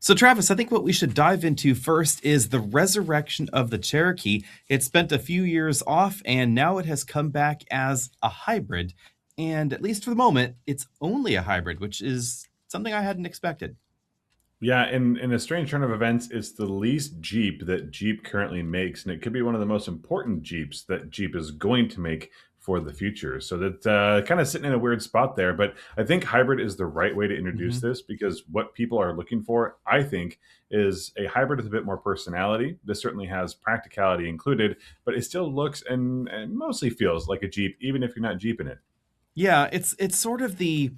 So, Travis, I think what we should dive into first is the resurrection of the Cherokee. It spent a few years off and now it has come back as a hybrid. And at least for the moment, it's only a hybrid, which is something I hadn't expected. Yeah, in a strange turn of events, it's the least Jeep that Jeep currently makes, and it could be one of the most important Jeeps that Jeep is going to make for the future. So that kind of sitting in a weird spot there. But I think hybrid is the right way to introduce Hmm. this because what people are looking for, I think, is a hybrid with a bit more personality. This certainly has practicality included, but it still looks and mostly feels like a Jeep, even if you're not Jeeping it. Yeah, it's sort of the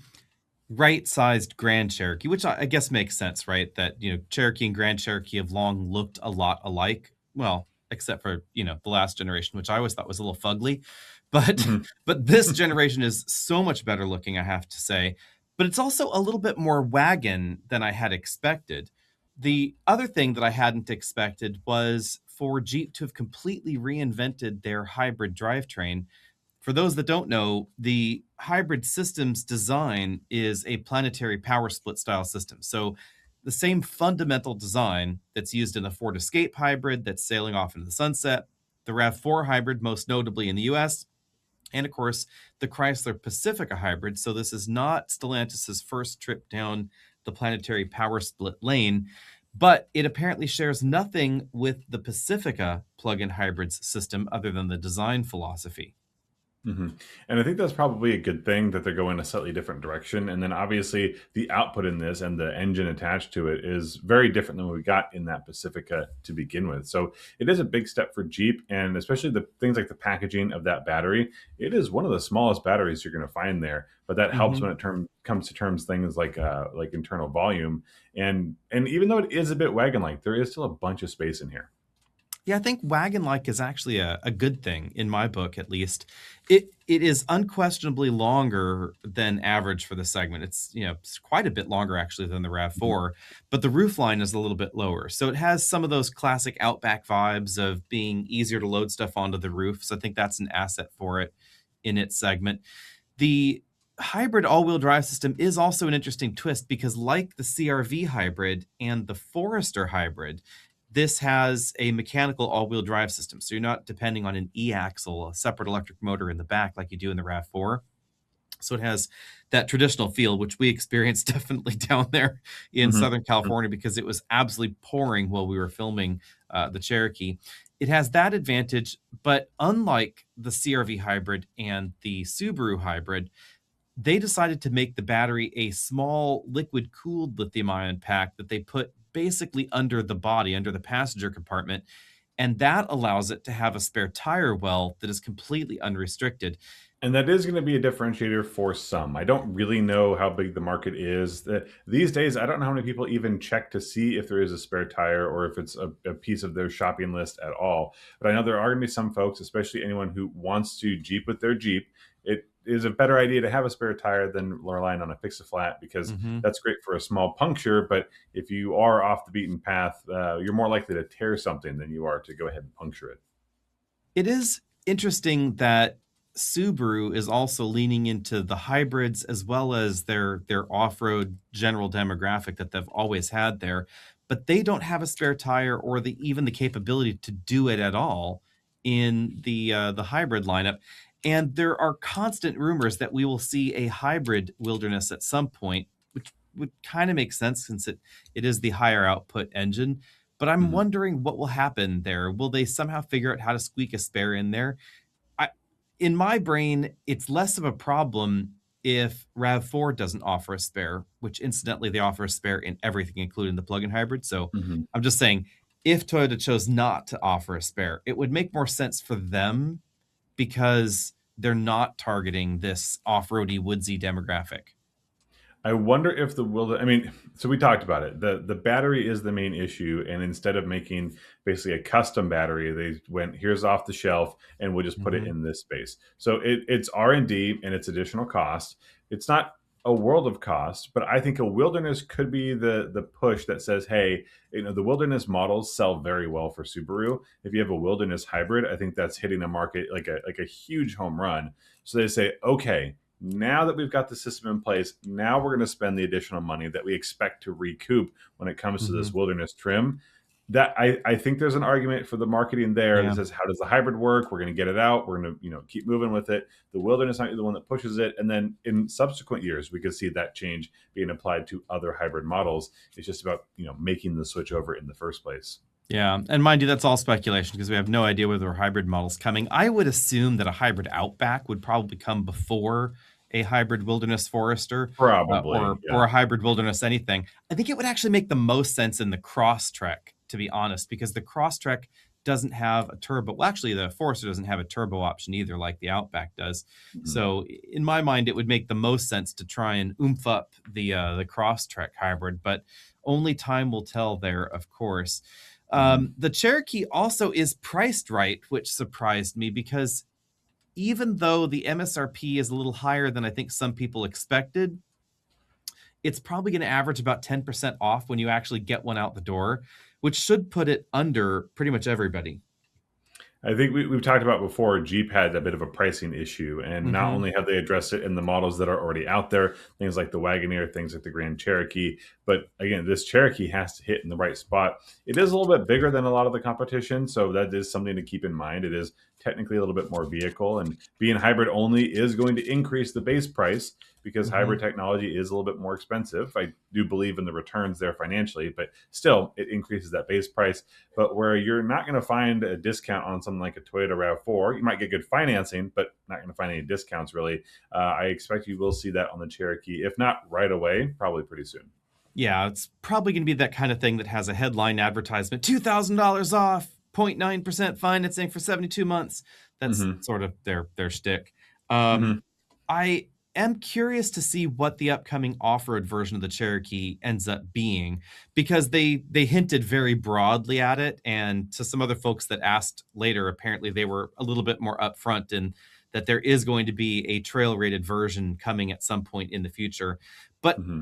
right-sized Grand Cherokee, which I guess makes sense, right? That, Cherokee and Grand Cherokee have long looked a lot alike. Well, except for, the last generation, which I always thought was a little fugly. But Mhm. but this generation is so much better looking, I have to say. But it's also a little bit more wagon than I had expected. The other thing that I hadn't expected was for Jeep to have completely reinvented their hybrid drivetrain. For those that don't know, the hybrid system's design is a planetary power split style system. So the same fundamental design that's used in the Ford Escape hybrid that's sailing off into the sunset, the RAV4 hybrid, most notably in the US, and of course, the Chrysler Pacifica hybrid. So this is not Stellantis's first trip down the planetary power split lane, but it apparently shares nothing with the Pacifica plug-in hybrids system other than the design philosophy. And I think that's probably a good thing that they're going a slightly different direction. And then obviously the output in this and the engine attached to it is very different than what we got in that Pacifica to begin with. So it is a big step for Jeep, and especially the things like the packaging of that battery. It is one of the smallest batteries you're going to find there, but that helps when Mhm. it comes to terms things like internal volume. And even though it is a bit wagon like, there is still a bunch of space in here. Yeah, I think wagon like is actually a good thing in my book, at least. It is unquestionably longer than average for the segment. It's quite a bit longer actually than the Mhm. RAV4, but the roof line is a little bit lower. So it has some of those classic Outback vibes of being easier to load stuff onto the roof. So I think that's an asset for it in its segment. The hybrid all-wheel drive system is also an interesting twist because like the CRV hybrid and the Forester hybrid, this has a mechanical all-wheel drive system. So you're not depending on an e-axle, a separate electric motor in the back like you do in the RAV4. So it has that traditional feel, which we experienced definitely down there in Mhm. Southern California because it was absolutely pouring while we were filming the Cherokee. It has that advantage, but unlike the CRV hybrid and the Subaru hybrid, they decided to make the battery a small liquid cooled lithium ion pack that they put basically under the body, under the passenger compartment. And that allows it to have a spare tire well that is completely unrestricted. And that is going to be a differentiator for some. I don't really know how big the market is. These days, I don't know how many people even check to see if there is a spare tire or if it's a piece of their shopping list at all. But I know there are going to be some folks, especially anyone who wants to Jeep with their Jeep. It is a better idea to have a spare tire than relying on a fix-a-flat because Mhm. that's great for a small puncture. But if you are off the beaten path, you're more likely to tear something than you are to go ahead and puncture it. It is interesting that Subaru is also leaning into the hybrids as well as their off-road general demographic that they've always had there, but they don't have a spare tire or even the capability to do it at all in the hybrid lineup. And there are constant rumors that we will see a hybrid wilderness at some point, which would kind of make sense since it is the higher output engine. But I'm Mhm. wondering what will happen there. Will they somehow figure out how to squeak a spare in there? I In my brain, it's less of a problem if RAV4 doesn't offer a spare, which incidentally they offer a spare in everything, including the plug-in hybrid. So Mhm. I'm just saying, if Toyota chose not to offer a spare, it would make more sense for them because they're not targeting this off-roady, woodsy demographic. I wonder if the will. I mean, so we talked about it. The battery is the main issue, and instead of making basically a custom battery, they went here's off the shelf, and we'll just put it Mhm. in this space. So it's R&D and it's additional cost. It's not a world of cost, but I think a wilderness could be the push that says, hey, the wilderness models sell very well for Subaru. If you have a wilderness hybrid, I think that's hitting the market like a huge home run. So they say, okay, Now that we've got the system in place, now we're going to spend the additional money that we expect to recoup when it comes to this Mhm. wilderness trim. That I think there's an argument for the marketing there that Yeah. says, how does the hybrid work? We're going to get it out. We're going to keep moving with it. The wilderness might be the one that pushes it, and then in subsequent years we could see that change being applied to other hybrid models. It's just about making the switch over in the first place. Yeah, and mind you, that's all speculation because we have no idea whether there are hybrid models coming. I would assume that a hybrid Outback would probably come before a hybrid Wilderness Forester, Probably, or yeah. a hybrid Wilderness anything. I think it would actually make the most sense in the Crosstrek, to be honest, because the Crosstrek doesn't have a turbo. Well, actually, the Forester doesn't have a turbo option either, like the Outback does. Mhm. So, in my mind, it would make the most sense to try and oomph up the Crosstrek hybrid, but only time will tell there, of course. Mhm. The Cherokee also is priced right, which surprised me because even though the MSRP is a little higher than I think some people expected, it's probably going to average about 10% off when you actually get one out the door, which should put it under pretty much everybody. I think we've talked about before, Jeep had a bit of a pricing issue, and not Hmm. only have they addressed it in the models that are already out there, things like the Wagoneer, things like the Grand Cherokee, but again, this Cherokee has to hit in the right spot. It is a little bit bigger than a lot of the competition, so that is something to keep in mind. It is technically a little bit more vehicle, and being hybrid only is going to increase the base price because hybrid Hmm. technology is a little bit more expensive. I do believe in the returns there financially, but still, it increases that base price. But where you're not going to find a discount on something like a Toyota RAV4, you might get good financing, but not going to find any discounts really. I expect you will see that on the Cherokee, if not right away, probably pretty soon. Yeah, it's probably going to be that kind of thing that has a headline advertisement, $2,000 off, 0.9% financing for 72 months. That's Hmm. sort of their shtick. Um, Hmm. I am curious to see what the upcoming off-road version of the Cherokee ends up being because they hinted very broadly at it, and to some other folks that asked later, apparently they were a little bit more upfront in that there is going to be a trail rated version coming at some point in the future. But Hmm.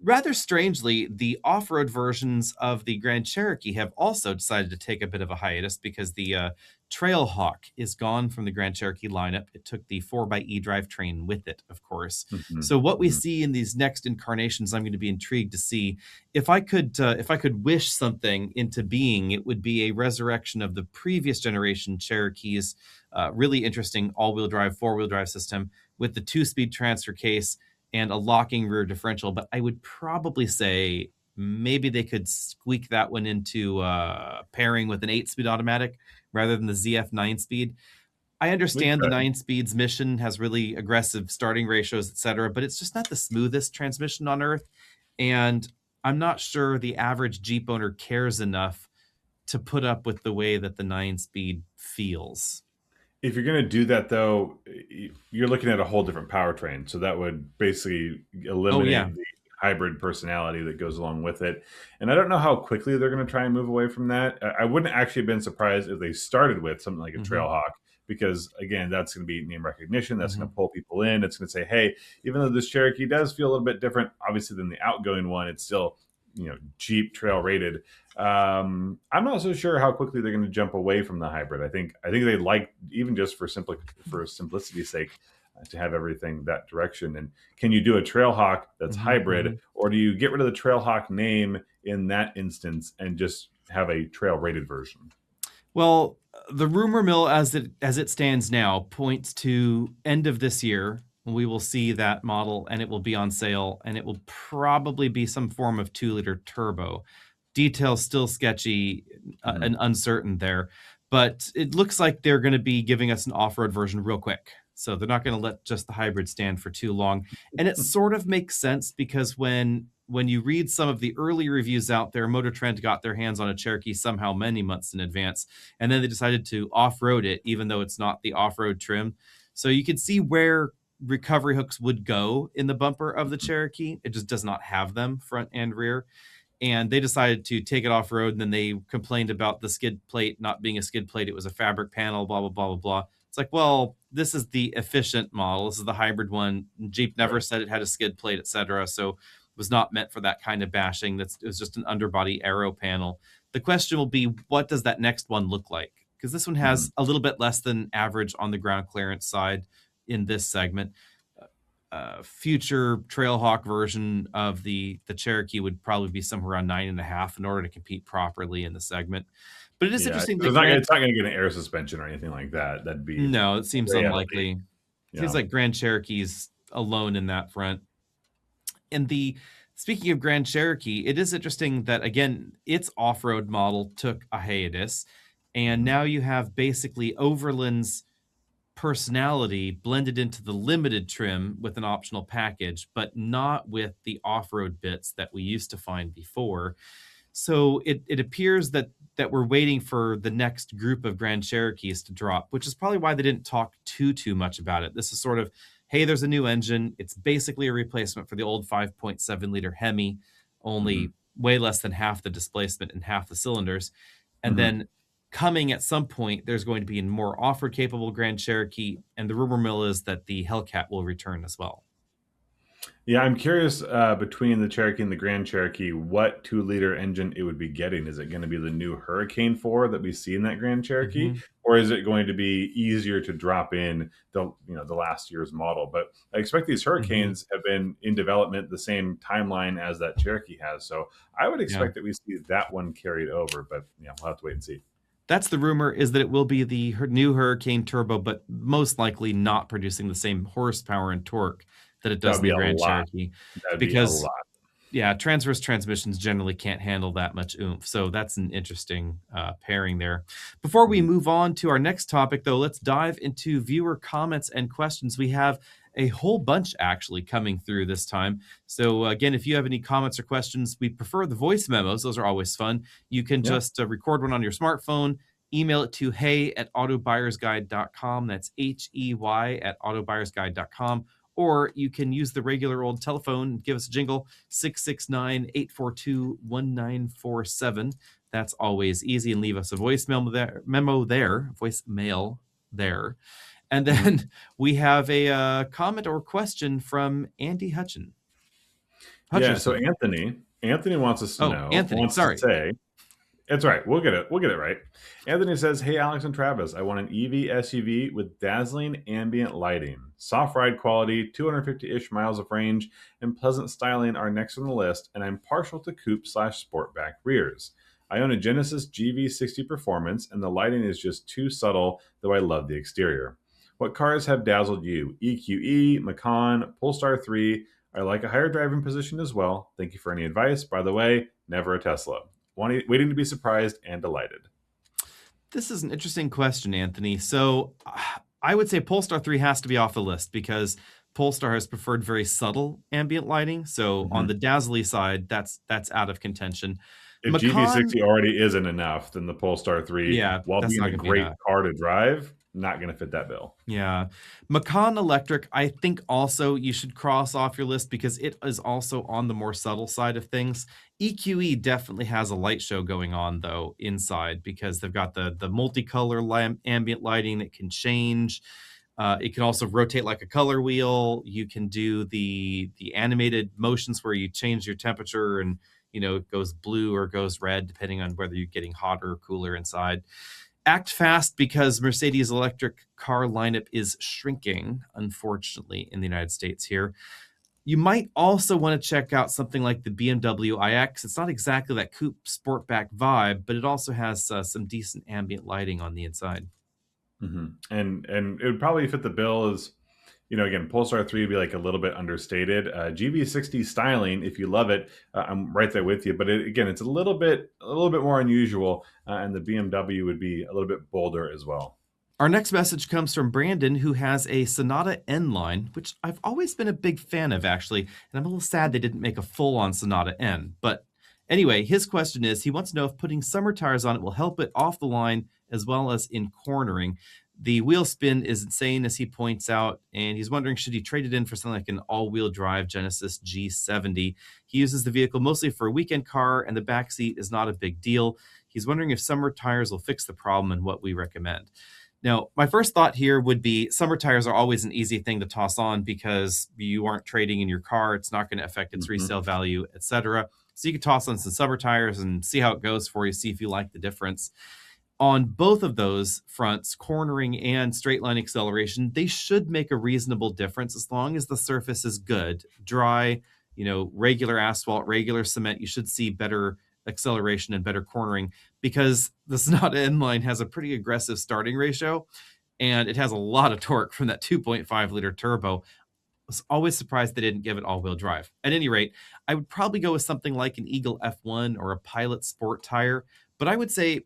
rather strangely, the off-road versions of the Grand Cherokee have also decided to take a bit of a hiatus because the Trailhawk is gone from the Grand Cherokee lineup. It took the 4xe drivetrain with it, of course. Hmm. So what we Hmm. see in these next incarnations, I'm going to be intrigued to see. If I could wish something into being, it would be a resurrection of the previous generation Cherokee's really interesting all-wheel drive, four-wheel drive system with the two-speed transfer case and a locking rear differential. But I would probably say maybe they could squeak that one into pairing with an 8-speed automatic rather than the ZF 9-speed. I We understand the could. 9 speeds mission has really aggressive starting ratios, etc., but it's just not the smoothest transmission on earth. And I'm not sure the average Jeep owner cares enough to put up with the way that the 9 speed feels. If you're going to do that, though, you're looking at a whole different powertrain. So that would basically Oh, yeah. eliminate the hybrid personality that goes along with it. And I don't know how quickly they're going to try and move away from that. I wouldn't actually have been surprised if they started with something like a Hmm. Trailhawk, because again, that's going to be name recognition. That's going to Hmm. pull people in. It's going to say, hey, even though this Cherokee does feel a little bit different, obviously, than the outgoing one, it's still Jeep trail rated. I'm not so sure how quickly they're going to jump away from the hybrid. I think they like, even just for simplicity's sake, to have everything that direction. And can you do a Trailhawk that's Hmm. hybrid, Hmm. or do you get rid of the Trailhawk name in that instance and just have a trail rated version? Well, the rumor mill as it stands now points to end of this year. We will see that model and it will be on sale and it will probably be some form of 2-liter turbo. Details still sketchy and Hmm. uncertain there, but it looks like they're going to be giving us an off-road version real quick. So they're not going to let just the hybrid stand for too long. And it sort of makes sense because when you read some of the early reviews out there, Motor Trend got their hands on a Cherokee somehow many months in advance, and then they decided to off-road it, even though it's not the off-road trim. So you could see where recovery hooks would go in the bumper of the Cherokee. It just does not have them front and rear. And they decided to take it off road, and then they complained about the skid plate not being a skid plate. It was a fabric panel, blah, blah, blah, blah, blah. It's like, well, this is the efficient model. This is the hybrid one. Jeep never Right. said it had a skid plate, etc. So it was not meant for that kind of bashing. It was just an underbody aero panel. The question will be, what does that next one look like? Because this one Hmm. has a little bit less than average on the ground clearance side in this segment. future Trailhawk version of the Cherokee would probably be somewhere around 9.5 in order to compete properly in the segment. But it is Yeah, interesting that it's not Grand. it's not gonna get an air suspension or anything like that. That'd be No, it seems way out of league. unlikely. Seems Yeah. like Grand Cherokee's alone in that front. And the speaking of Grand Cherokee, it is interesting that again, its off-road model took a hiatus, and Mhm. now you have basically Overland's personality blended into the limited trim with an optional package, but not with the off-road bits that we used to find before. So it appears that we're waiting for the next group of Grand Cherokees to drop, which is probably why they didn't talk too much about it. This is sort of, hey, there's a new engine. It's basically a replacement for the old 5.7 liter Hemi, Mhm. only way less than half the displacement and half the cylinders. And Mhm. then coming at some point, there's going to be a more off-road capable Grand Cherokee, and the rumor mill is that the Hellcat will return as well. Yeah, I'm curious, between the Cherokee and the Grand Cherokee, what 2-liter engine it would be getting. Is it gonna be the new Hurricane 4 that we see in that Grand Cherokee? Mhm. Or is it going to be easier to drop in the last year's model? But I expect these Mhm. Hurricanes have been in development the same timeline as that Cherokee has, so I would Yeah. expect that we see that one carried over, but, we'll have to wait and see. That's the rumor, is that it will be the new Hurricane Turbo, but most likely not producing the same horsepower and torque that it That does would in be the a Grand lot. Cherokee, That'd be a because lot. yeah, transverse transmissions generally can't handle that much oomph. So that's an interesting pairing there. Before we Mhm. move on to our next topic, though, let's dive into viewer comments and questions. We have a whole bunch actually coming through this time. So, again, if you have any comments or questions, we prefer the voice memos. Those are always fun. You can Yeah. just record one on your smartphone, email it to hey@autobuyersguide.com. That's HEY@autobuyersguide.com. Or you can use the regular old telephone, give us a jingle, 669-842-1947. That's always easy, and leave us a voicemail there. And Mhm. then we have a comment or question from Andy Yeah, so Hutcherson. Anthony Oh, Anthony, wants to sorry. say it's right. We'll get it right. Anthony says, "Hey Alex and Travis, I want an EV SUV with dazzling ambient lighting, soft ride quality, 250-ish miles of range, and pleasant styling are next on the list, and I'm partial to coupe/sportback rears. I own a Genesis GV60 Performance, and the lighting is just too subtle, though I love the exterior. What cars have dazzled you? EQE, Macan, Polestar 3. I like a higher driving position as well. Thank you for any advice. By the way, never a Tesla. Waiting to be surprised and delighted." This is an interesting question, Anthony. So I would say Polestar 3 has to be off the list because Polestar has preferred very subtle ambient lighting. So on Mhm. the dazzly side, that's out of contention. If Macan, GV60 already isn't enough, then the Polestar 3, yeah, while that's being not a gonna be great enough. car to drive, not going to fit that bill. Yeah. Macan Electric, I think also you should cross off your list because it is also on the more subtle side of things. EQE definitely has a light show going on though inside because they've got the multicolor ambient lighting that can change. It can also rotate like a color wheel. You can do the animated motions where you change your temperature and it goes blue or goes red depending on whether you're getting hotter or cooler inside. Act fast because Mercedes electric car lineup is shrinking, unfortunately, in the United States here. You might also want to check out something like the BMW iX. It's not exactly that coupe sportback vibe, but it also has some decent ambient lighting on the inside. And it would probably fit the bill as, again, Polestar 3 would be like a little bit understated. GV60 styling, if you love it, I'm right there with you. But again, it's a little bit more unusual, and the BMW would be a little bit bolder as well. Our next message comes from Brandon, who has a Sonata N line, which I've always been a big fan of, actually. And I'm a little sad they didn't make a full on Sonata N. But anyway, his question is he wants to know if putting summer tires on it will help it off the line as well as in cornering. The wheel spin is insane, as he points out, and he's wondering should he trade it in for something like an all wheel drive Genesis G70. He uses the vehicle mostly for a weekend car, and the back seat is not a big deal. He's wondering if summer tires will fix the problem and what we recommend. Now, my first thought here would be summer tires are always an easy thing to toss on because you aren't trading in your car. It's not going to affect its Mhm. resale value, etc. So you can toss on some summer tires and see how it goes for you, see if you like the difference. on both of those fronts, cornering and straight line acceleration, they should make a reasonable difference as long as the surface is good, dry, regular asphalt, regular cement. You should see better acceleration and better cornering because the Sonata inline has a pretty aggressive starting ratio and it has a lot of torque from that 2.5-liter turbo. Was always surprised they didn't give it all-wheel drive. At any rate, I would probably go with something like an Eagle F1 or a Pilot Sport tire, but I would say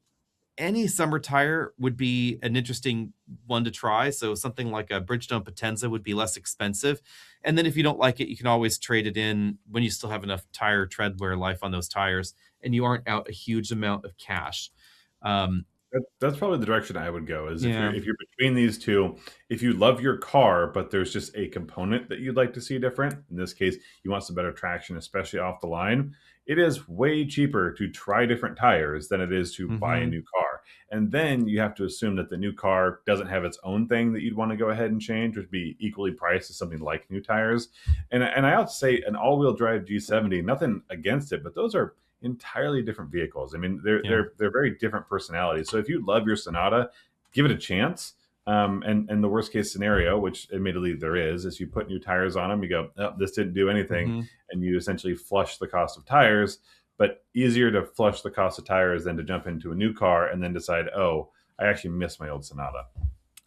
any summer tire would be an interesting one to try. So something like a Bridgestone Potenza would be less expensive. And then if you don't like it, you can always trade it in when you still have enough tire tread wear life on those tires and you aren't out a huge amount of cash. Um, That's probably the direction I would go. Is yeah. if you're between these two, if you love your car, but there's just a component that you'd like to see different. In this case, you want some better traction, especially off the line. It is way cheaper to try different tires than it is to buy a Hmm. new car. And then you have to assume that the new car doesn't have its own thing that you'd want to go ahead and change, which would be equally priced as something like new tires. And I ought to say an all-wheel drive G70, nothing against it, but those are entirely different vehicles. I mean, Yeah. they're very different personalities. So if you love your Sonata, give it a chance. And the worst case scenario, which admittedly there is you put new tires on them. You go, oh, this didn't do anything, Hmm. and you essentially flush the cost of tires. But easier to flush the cost of tires than to jump into a new car and then decide, oh, I actually miss my old Sonata.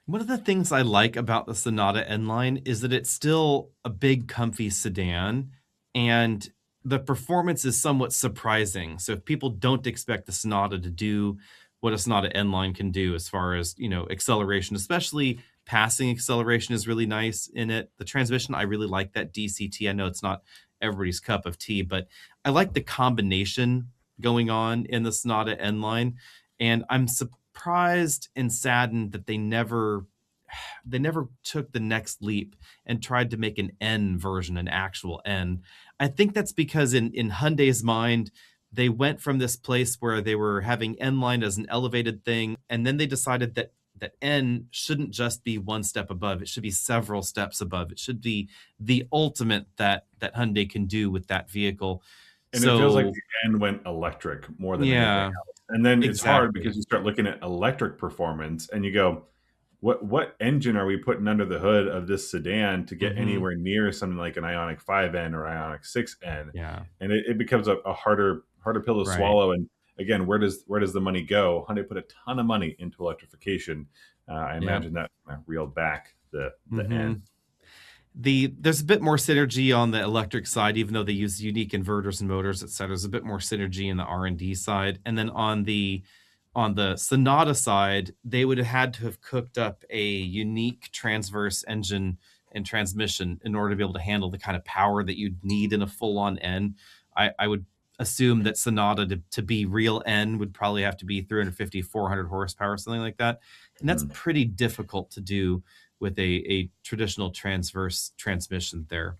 One of the things I like about the Sonata N-Line is that it's still a big, comfy sedan, and the performance is somewhat surprising. So if people don't expect the Sonata to do what a Sonata N-Line can do as far as, acceleration, especially passing acceleration is really nice in it. The transmission, I really like that DCT. I know it's not everybody's cup of tea, but I like the combination going on in the Sonata N-Line, and I'm surprised and saddened that they never took the next leap and tried to make an N version, an actual N. I think that's because in Hyundai's mind, they went from this place where they were having N line as an elevated thing, and then they decided that N shouldn't just be one step above; it should be several steps above. It should be the ultimate that Hyundai can do with that vehicle. And it feels like So the end went electric more than anything yeah, else. And then it's hard because exactly. you start looking at electric performance and you go, what engine are we putting under the hood of this sedan to get Hmm. anywhere near something like an Ionic 5N or Ionic 6N? Yeah, And it becomes a harder pill to right. swallow. And again, where does the money go? Hyundai put a ton of money into electrification. I Yeah. imagine that reeled back the Hmm. end. There's a bit more synergy on the electric side, even though they use unique inverters and motors, et cetera. There's a bit more synergy in the R&D side. And then on the Sonata side, they would have had to have cooked up a unique transverse engine and transmission in order to be able to handle the kind of power that you'd need in a full-on N. I would assume that Sonata to be real N would probably have to be 350, 400 horsepower, something like that. And that's Mhm. pretty difficult to do with a traditional transverse transmission there.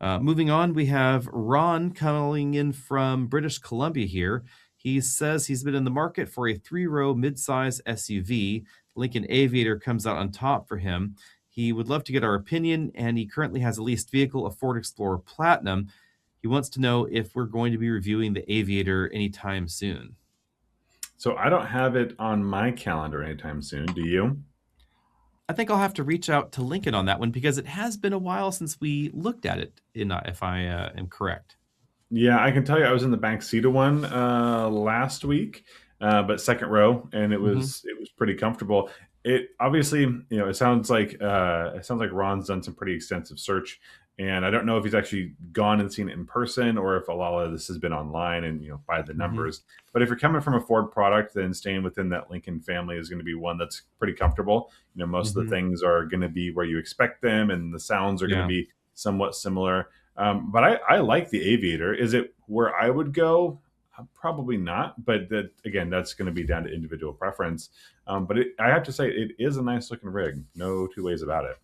Moving on, we have Ron calling in from British Columbia here. He says he's been in the market for a three-row midsize SUV. Lincoln Aviator comes out on top for him. He would love to get our opinion, and he currently has a leased vehicle, a Ford Explorer Platinum. He wants to know if we're going to be reviewing the Aviator anytime soon. So I don't have it on my calendar anytime soon. Do you? I think I'll have to reach out to Lincoln on that one because it has been a while since we looked at it, if I am correct. Yeah, I can tell you I was in the back seat of one last week, but second row, and it Hmm. was it was pretty comfortable. It obviously, it sounds like Ron's done some pretty extensive search, and I don't know if he's actually gone and seen it in person or if a lot of this has been online and by the Hmm. numbers. But if you're coming from a Ford product, then staying within that Lincoln family is going to be one that's pretty comfortable. Most of the Hmm. things are going to be where you expect them, and the sounds are going to Yeah. be somewhat similar. But I like the Aviator. Is it where I would go? Probably not. But again, that's going to be down to individual preference. But I have to say, it is a nice looking rig. No two ways about it.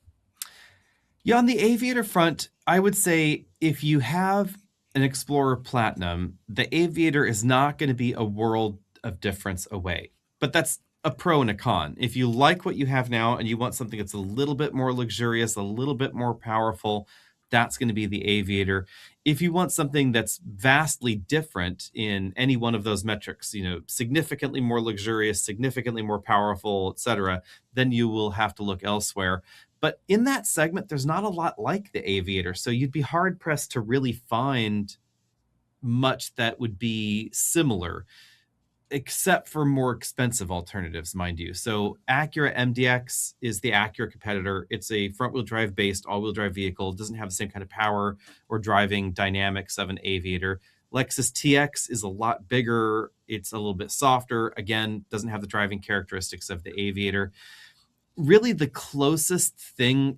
Yeah, on the Aviator front, I would say if you have an Explorer Platinum, the Aviator is not going to be a world of difference away. But that's a pro and a con. If you like what you have now and you want something that's a little bit more luxurious, a little bit more powerful, that's going to be the Aviator. If you want something that's vastly different in any one of those metrics, significantly more luxurious, significantly more powerful, etc., then you will have to look elsewhere. But in that segment, there's not a lot like the Aviator, so you'd be hard pressed to really find much that would be similar, except for more expensive alternatives, mind you. So Acura MDX is the Acura competitor. It's a front-wheel drive based all-wheel drive vehicle. It doesn't have the same kind of power or driving dynamics of an Aviator. Lexus TX is a lot bigger. It's a little bit softer. Again, doesn't have the driving characteristics of the Aviator. Really, the closest thing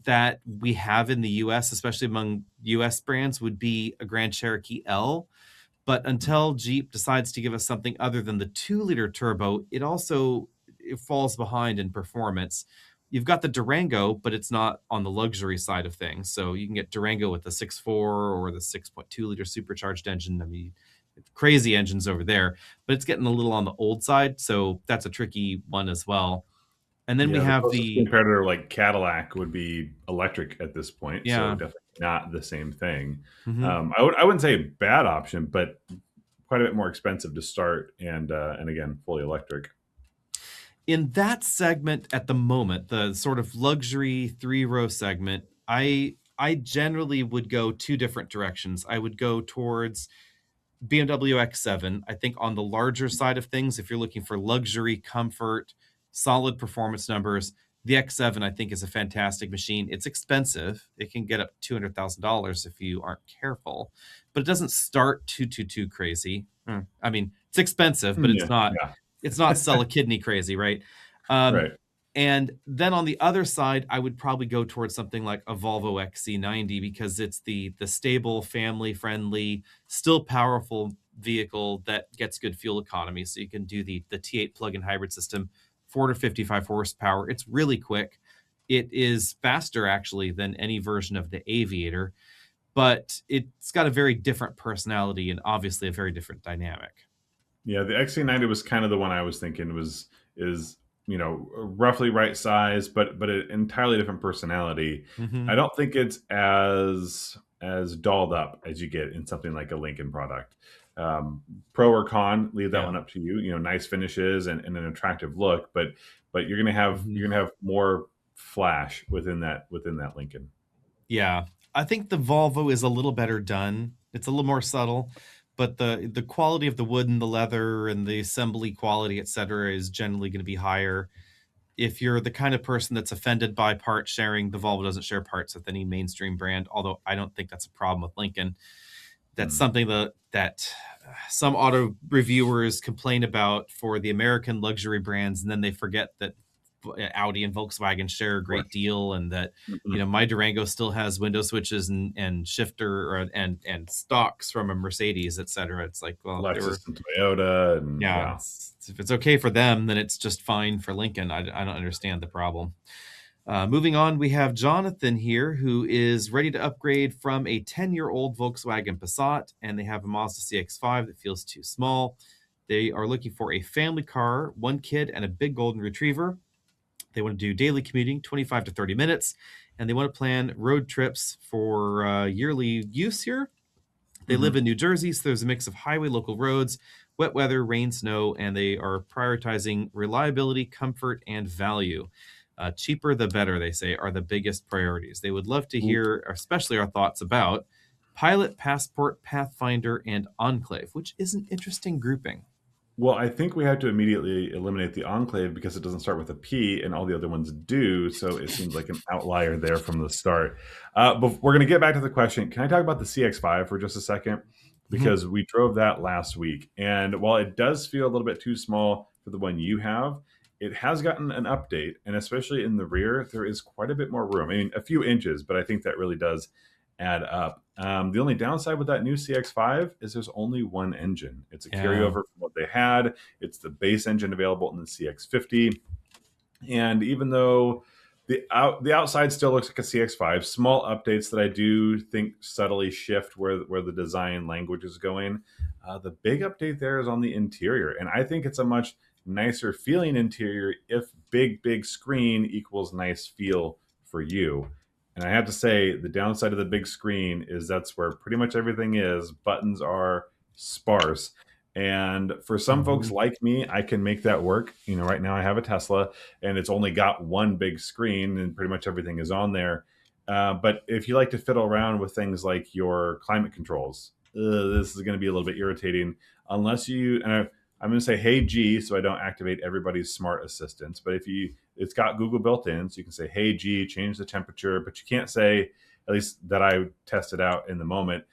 that we have in the US, especially among US brands, would be a Grand Cherokee L. But until Jeep decides to give us something other than the 2-liter turbo, it falls behind in performance. You've got the Durango, but it's not on the luxury side of things. So you can get Durango with the 6.4 or the 6.2-liter supercharged engine. I mean, crazy engines over there, but it's getting a little on the old side. So that's a tricky one as well. And then we Yeah, the have closest the, competitor like Cadillac would be electric at this point, so yeah. definitely not the same thing. Mhm. I wouldn't say a bad option, but quite a bit more expensive to start, and again, fully electric. In that segment at the moment, the sort of luxury 3-row segment, I generally would go two different directions. I would go towards BMW X7. I think on the larger side of things, if you're looking for luxury, comfort, solid performance numbers, the X7 I think is a fantastic machine. It's expensive. It can get up to $200,000 if you aren't careful, but it doesn't start too crazy. I mean, it's expensive, but Yeah, it's not sell a kidney crazy, right? Um, right. and then on the other side, I would probably go towards something like a Volvo XC90 because it's the stable, family friendly, still powerful vehicle that gets good fuel economy. So you can do the T8 plug-in hybrid system, 4 to 55 horsepower. It's really quick. It is faster actually than any version of the Aviator, but it's got a very different personality and obviously a very different dynamic. Yeah, the XC90 was kind of the one I was thinking is roughly right size, but an entirely different personality. I Hmm. don't think it's as dolled up as you get in something like a Lincoln product. Pro or con, leave that Yeah. one up to you. Nice finishes and an attractive look, but you're gonna have Mhm. you're gonna have more flash within that Lincoln. Yeah. I think the Volvo is a little better done. It's a little more subtle, but the quality of the wood and the leather and the assembly quality, et cetera, is generally going to be higher. If you're the kind of person that's offended by part sharing, the Volvo doesn't share parts with any mainstream brand, although I don't think that's a problem with Lincoln. That's Hmm. something that some auto reviewers complain about for the American luxury brands, and then they forget that Audi and Volkswagen share a Of great course. deal, and that Mhm. my Durango still has window switches and shifter and stocks from a Mercedes, etc. It's like, well, they were, Lexus and Toyota, and yeah. yeah. If it's okay for them, then it's just fine for Lincoln. I don't understand the problem. Moving on, we have Jonathan here who is ready to upgrade from a 10-year-old Volkswagen Passat, and they have a Mazda CX-5 that feels too small. They are looking for a family car, one kid, and a big golden retriever. They want to do daily commuting, 25 to 30 minutes, and they want to plan road trips for yearly use here. They live Mhm. in New Jersey, so there's a mix of highway, local roads, wet weather, rain, snow, and they are prioritizing reliability, comfort, and value. Cheaper the better, they say, are the biggest priorities. They would love to hear, especially our thoughts about Pilot, Passport, Pathfinder, and Enclave, which is an interesting grouping. Well, I think we have to immediately eliminate the Enclave because it doesn't start with a P and all the other ones do. So it seems like an outlier there from the start. But we're going to get back to the question. Can I talk about the CX5 for just a second? Mhm. Because we drove that last week. And while it does feel a little bit too small for the one you have, it has gotten an update. And especially in the rear, there is quite a bit more room. I mean, a few inches, but I think that really does add up. The only downside with that new CX5 is there's only one engine. It's a Yeah. carryover from what they had. It's the base engine available in the CX50. And even though the outside still looks like a CX5, small updates that I do think subtly shift where the design language is going. The big update there is on the interior, and I think it's a much nicer feeling interior if big screen equals nice feel for you. And I have to say, the downside of the big screen is that's where pretty much everything is. Buttons are sparse. And for some folks Mhm. like me, I can make that work. Right now I have a Tesla and it's only got one big screen and pretty much everything is on there. But if you like to fiddle around with things like your climate controls, this is going to be a little bit irritating unless you, and I'm going to say, hey, G, so I don't activate everybody's smart assistants. But it's got Google built in, so you can say, hey, G, change the temperature, but you can't say, at least that I tested out in the moment,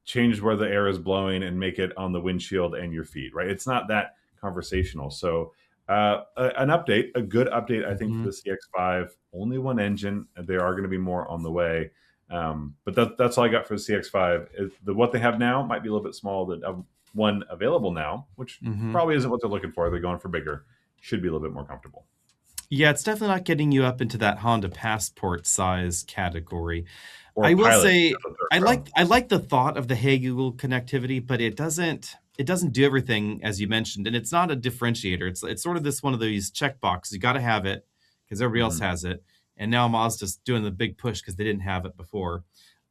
change where the air is blowing and make it on the windshield and your feet, right? It's not that conversational. So, a good update, I think, for Mhm. the CX5, only one engine. There are going to be more on the way. But that's all I got for the CX5. What they have now might be a little bit small. The one available now, which Mhm. probably isn't what they're looking for. They're going for bigger. Should be a little bit more comfortable. Yeah, it's definitely not getting you up into that Honda Passport size category. Or I will Pilot say as a third I row. like the thought of the Hey Google connectivity, but it doesn't do everything as you mentioned, and it's not a differentiator. It's sort of this one of these check boxes. You got to have it because everybody else Mhm. has it, and now Mazda's doing the big push because they didn't have it before.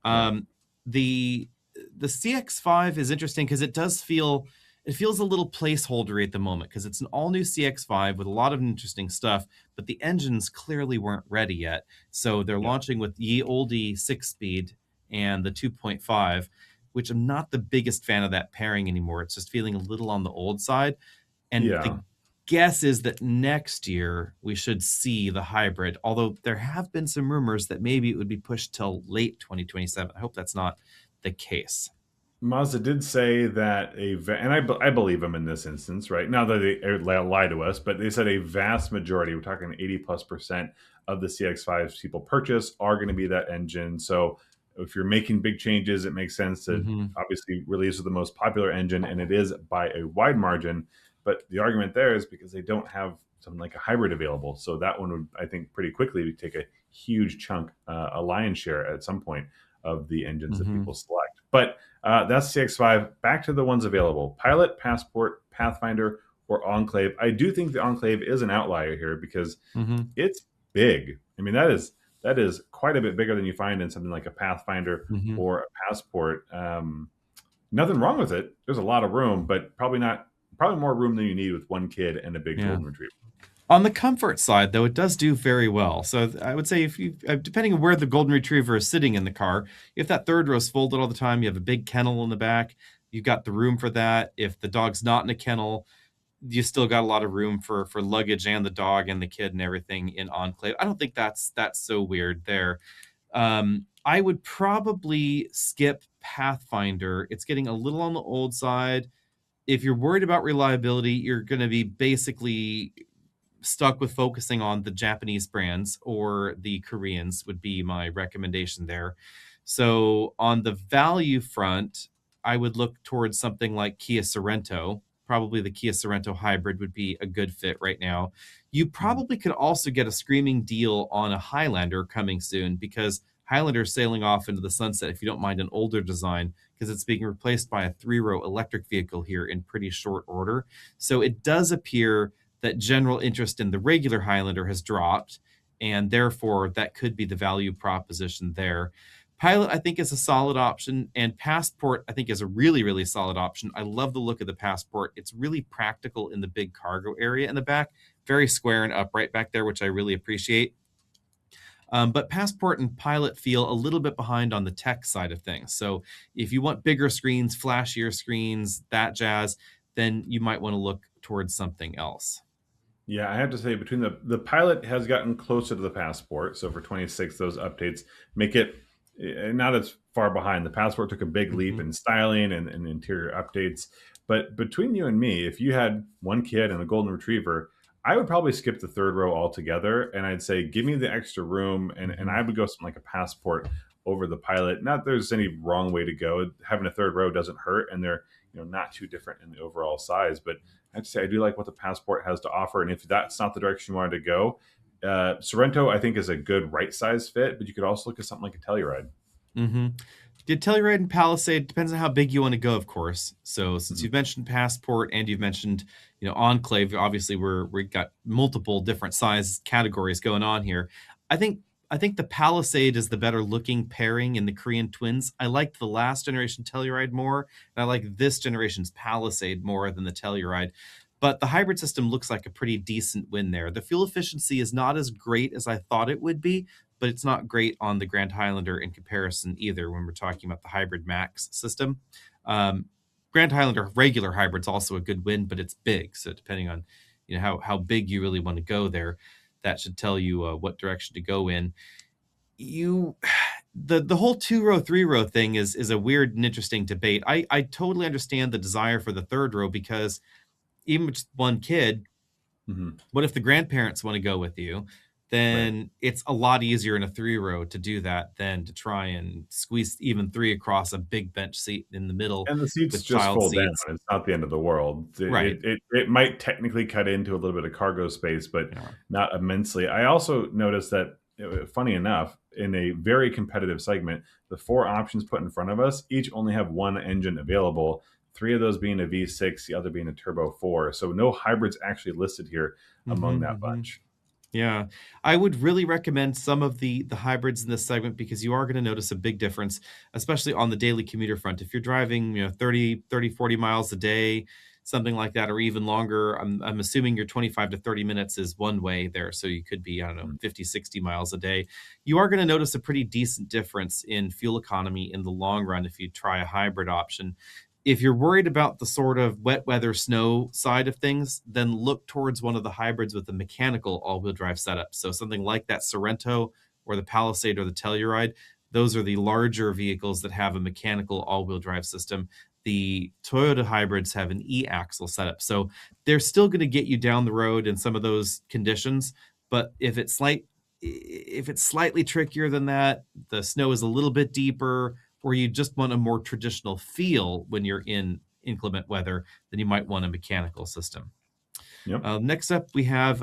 Yeah. Um, the the CX5 is interesting because it feels a little placeholdery at the moment because it's an all new CX5 with a lot of interesting stuff, but the engines clearly weren't ready yet. So they're Yeah. launching with ye olde 6 speed and the 2.5, which I'm not the biggest fan of that pairing anymore. It's just feeling a little on the old side. And the Yeah. guess is that next year we should see the hybrid, although there have been some rumors that maybe it would be pushed till late 2027. I hope that's not the case. Mazda did say that and I believe them in this instance, right? Now that they lie to us, but they said a vast majority, we're talking 80+% of the CX5s people purchase are going to be that engine. So if you're making big changes, it makes sense to Mhm. obviously release with the most popular engine, and it is by a wide margin. But the argument there is because they don't have something like a hybrid available. So that one would, I think, pretty quickly take a huge chunk, a lion's share at some point of the engines that Mhm. people select. But that's CX5. Back to the ones available: Pilot, Passport, Pathfinder, or Enclave. I do think the Enclave is an outlier here because Mhm. it's big. I mean, that is quite a bit bigger than you find in something like a Pathfinder Mhm. or a Passport. Nothing wrong with it. There's a lot of room, but probably more room than you need with one kid and a big Yeah. golden retriever. On the comfort side, though, it does do very well. So I would say if you, depending on where the golden retriever is sitting in the car, if that third row is folded all the time, you have a big kennel in the back. You've got the room for that. If the dog's not in a kennel, you still got a lot of room for luggage and the dog and the kid and everything in Enclave. I don't think that's so weird there. I would probably skip Pathfinder. It's getting a little on the old side. If you're worried about reliability, you're going to be basically stuck with focusing on the Japanese brands or the Koreans would be my recommendation there. So on the value front, I would look towards something like Kia Sorento. Probably the Kia Sorento hybrid would be a good fit right now. You Mhm. probably could also get a screaming deal on a Highlander coming soon because Highlander is sailing off into the sunset if you don't mind an older design because it's being replaced by a 3 row electric vehicle here in pretty short order. So it does appear that general interest in the regular Highlander has dropped, and therefore that could be the value proposition there. Pilot, I think, is a solid option, and Passport, I think, is a really, really solid option. I love the look of the Passport. It's really practical in the big cargo area in the back, very square and upright back there, which I really appreciate. But Passport and Pilot feel a little bit behind on the tech side of things. So if you want bigger screens, flashier screens, that jazz, then you might want to look towards something else. Yeah, I have to say, between the Pilot has gotten closer to the Passport. So for 26, those updates make it not as far behind. The Passport took a big leap Mhm. in styling and interior updates. But between you and me, if you had one kid and a golden retriever, I would probably skip the third row altogether, and I'd say, give me the extra room, and Mhm. I would go something like a Passport over the Pilot. Not that there's any wrong way to go. Having a third row doesn't hurt, and they're not too different in the overall size. But I have to say, I do like what the Passport has to offer. And if that's not the direction you wanted to go, Sorrento, I think, is a good right size fit, but you could also look at something like a Telluride. Mhm. The Telluride and Palisade depends on how big you want to go, of course. So since Mhm. you've mentioned Passport and you've mentioned, Enclave, obviously we got multiple different size categories going on here. I think I think the Palisade is the better looking pairing in the Korean Twins. I liked the last generation Telluride more, and I like this generation's Palisade more than the Telluride. But the hybrid system looks like a pretty decent win there. The fuel efficiency is not as great as I thought it would be, but it's not great on the Grand Highlander in comparison either when we're talking about the hybrid max system. Um, Grand Highlander regular hybrid's also a good win, but it's big. So depending on how big you really want to go there, that should tell you what direction to go in. You the whole 2 row 3 row thing is a weird and interesting debate. I totally understand the desire for the third row because even with just one kid, Hmm. what if the grandparents want to go with you? Right. Then it's a lot easier in a 3 row to do that than to try and squeeze even three across a big bench seat in the middle And the seats with just child fold down. seats. It's not the end of the world. Right. It might technically cut into a little bit of cargo space, but Yeah. not immensely. I also noticed that, funny enough, in a very competitive segment, the four options put in front of us each only have one engine available. Three of those being a V6, the other being a turbo four. So no hybrids actually listed here among that Hmm. bunch. Yeah, I would really recommend some of the hybrids in this segment because you are going to notice a big difference, especially on the daily commuter front. If you're driving, 30, 40 miles a day, something like that, or even longer, I'm assuming your 25 to 30 minutes is one way there. So you could be, I don't know, Mm. 50, 60 miles a day. You are going to notice a pretty decent difference in fuel economy in the long run if you try a hybrid option. If you're worried about the sort of wet weather snow side of things, then look towards one of the hybrids with a mechanical all-wheel drive setup. So something like that Sorento or the Palisade or the Telluride, those are the larger vehicles that have a mechanical all-wheel drive system. The Toyota hybrids have an e-axle setup. So they're still going to get you down the road in some of those conditions, but if it's slightly trickier than that, the snow is a little bit deeper, or you just want a more traditional feel when you're in inclement weather, then you might want a mechanical system. Yep. Next up, we have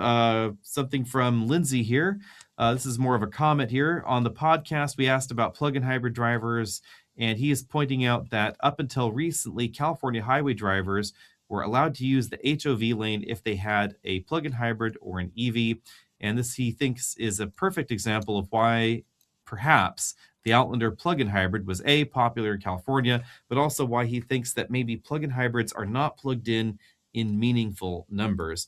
something from Lindsay here. This is more of a comment here. On the podcast, we asked about plug in hybrid drivers, and he is pointing out that up until recently, California highway drivers were allowed to use the HOV lane if they had a plug in hybrid or an EV. And this, he thinks, is a perfect example of why perhaps the Outlander plug-in hybrid was A, popular in California, but also why he thinks that maybe plug-in hybrids are not plugged in meaningful numbers.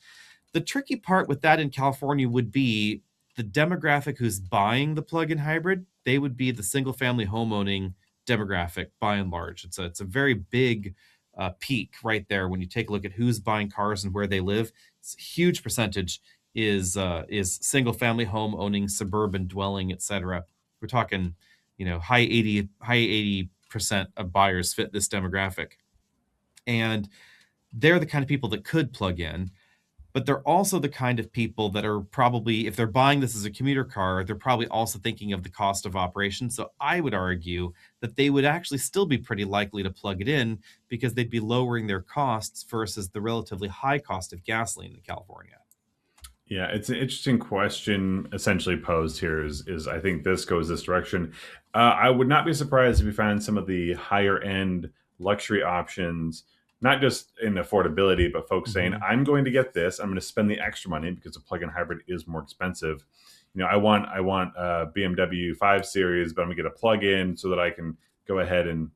The tricky part with that in California would be the demographic who's buying the plug-in hybrid. They would be the single-family homeowning demographic by and large. It's a very big peak right there when you take a look at who's buying cars and where they live. It's a huge percentage is single-family home owning, suburban dwelling, etc. We're talking, high 80% of buyers fit this demographic, and they're the kind of people that could plug in, but they're also the kind of people that are probably, if they're buying this as a commuter car, they're probably also thinking of the cost of operation. So I would argue that they would actually still be pretty likely to plug it in because they'd be lowering their costs versus the relatively high cost of gasoline in California. Yeah, it's an interesting question essentially posed here is I think this goes this direction. I would not be surprised if we find some of the higher end luxury options, not just in affordability, but folks saying, Hmm. I'm going to get this, I'm going to spend the extra money because a plug-in hybrid is more expensive. I want a BMW 5 Series, but I'm gonna get a plug-in so that I can go ahead and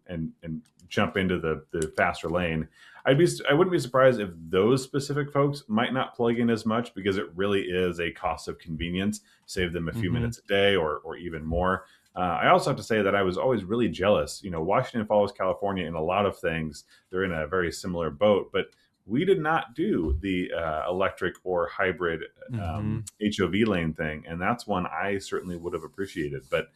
jump into the faster lane. I wouldn't be surprised if those specific folks might not plug in as much because it really is a cost of convenience, save them a few Hmm. minutes a day or even more. I also have to say that I was always really jealous. Washington follows California in a lot of things. They're in a very similar boat, but we did not do the electric or hybrid Hmm. HOV lane thing, and that's one I certainly would have appreciated. But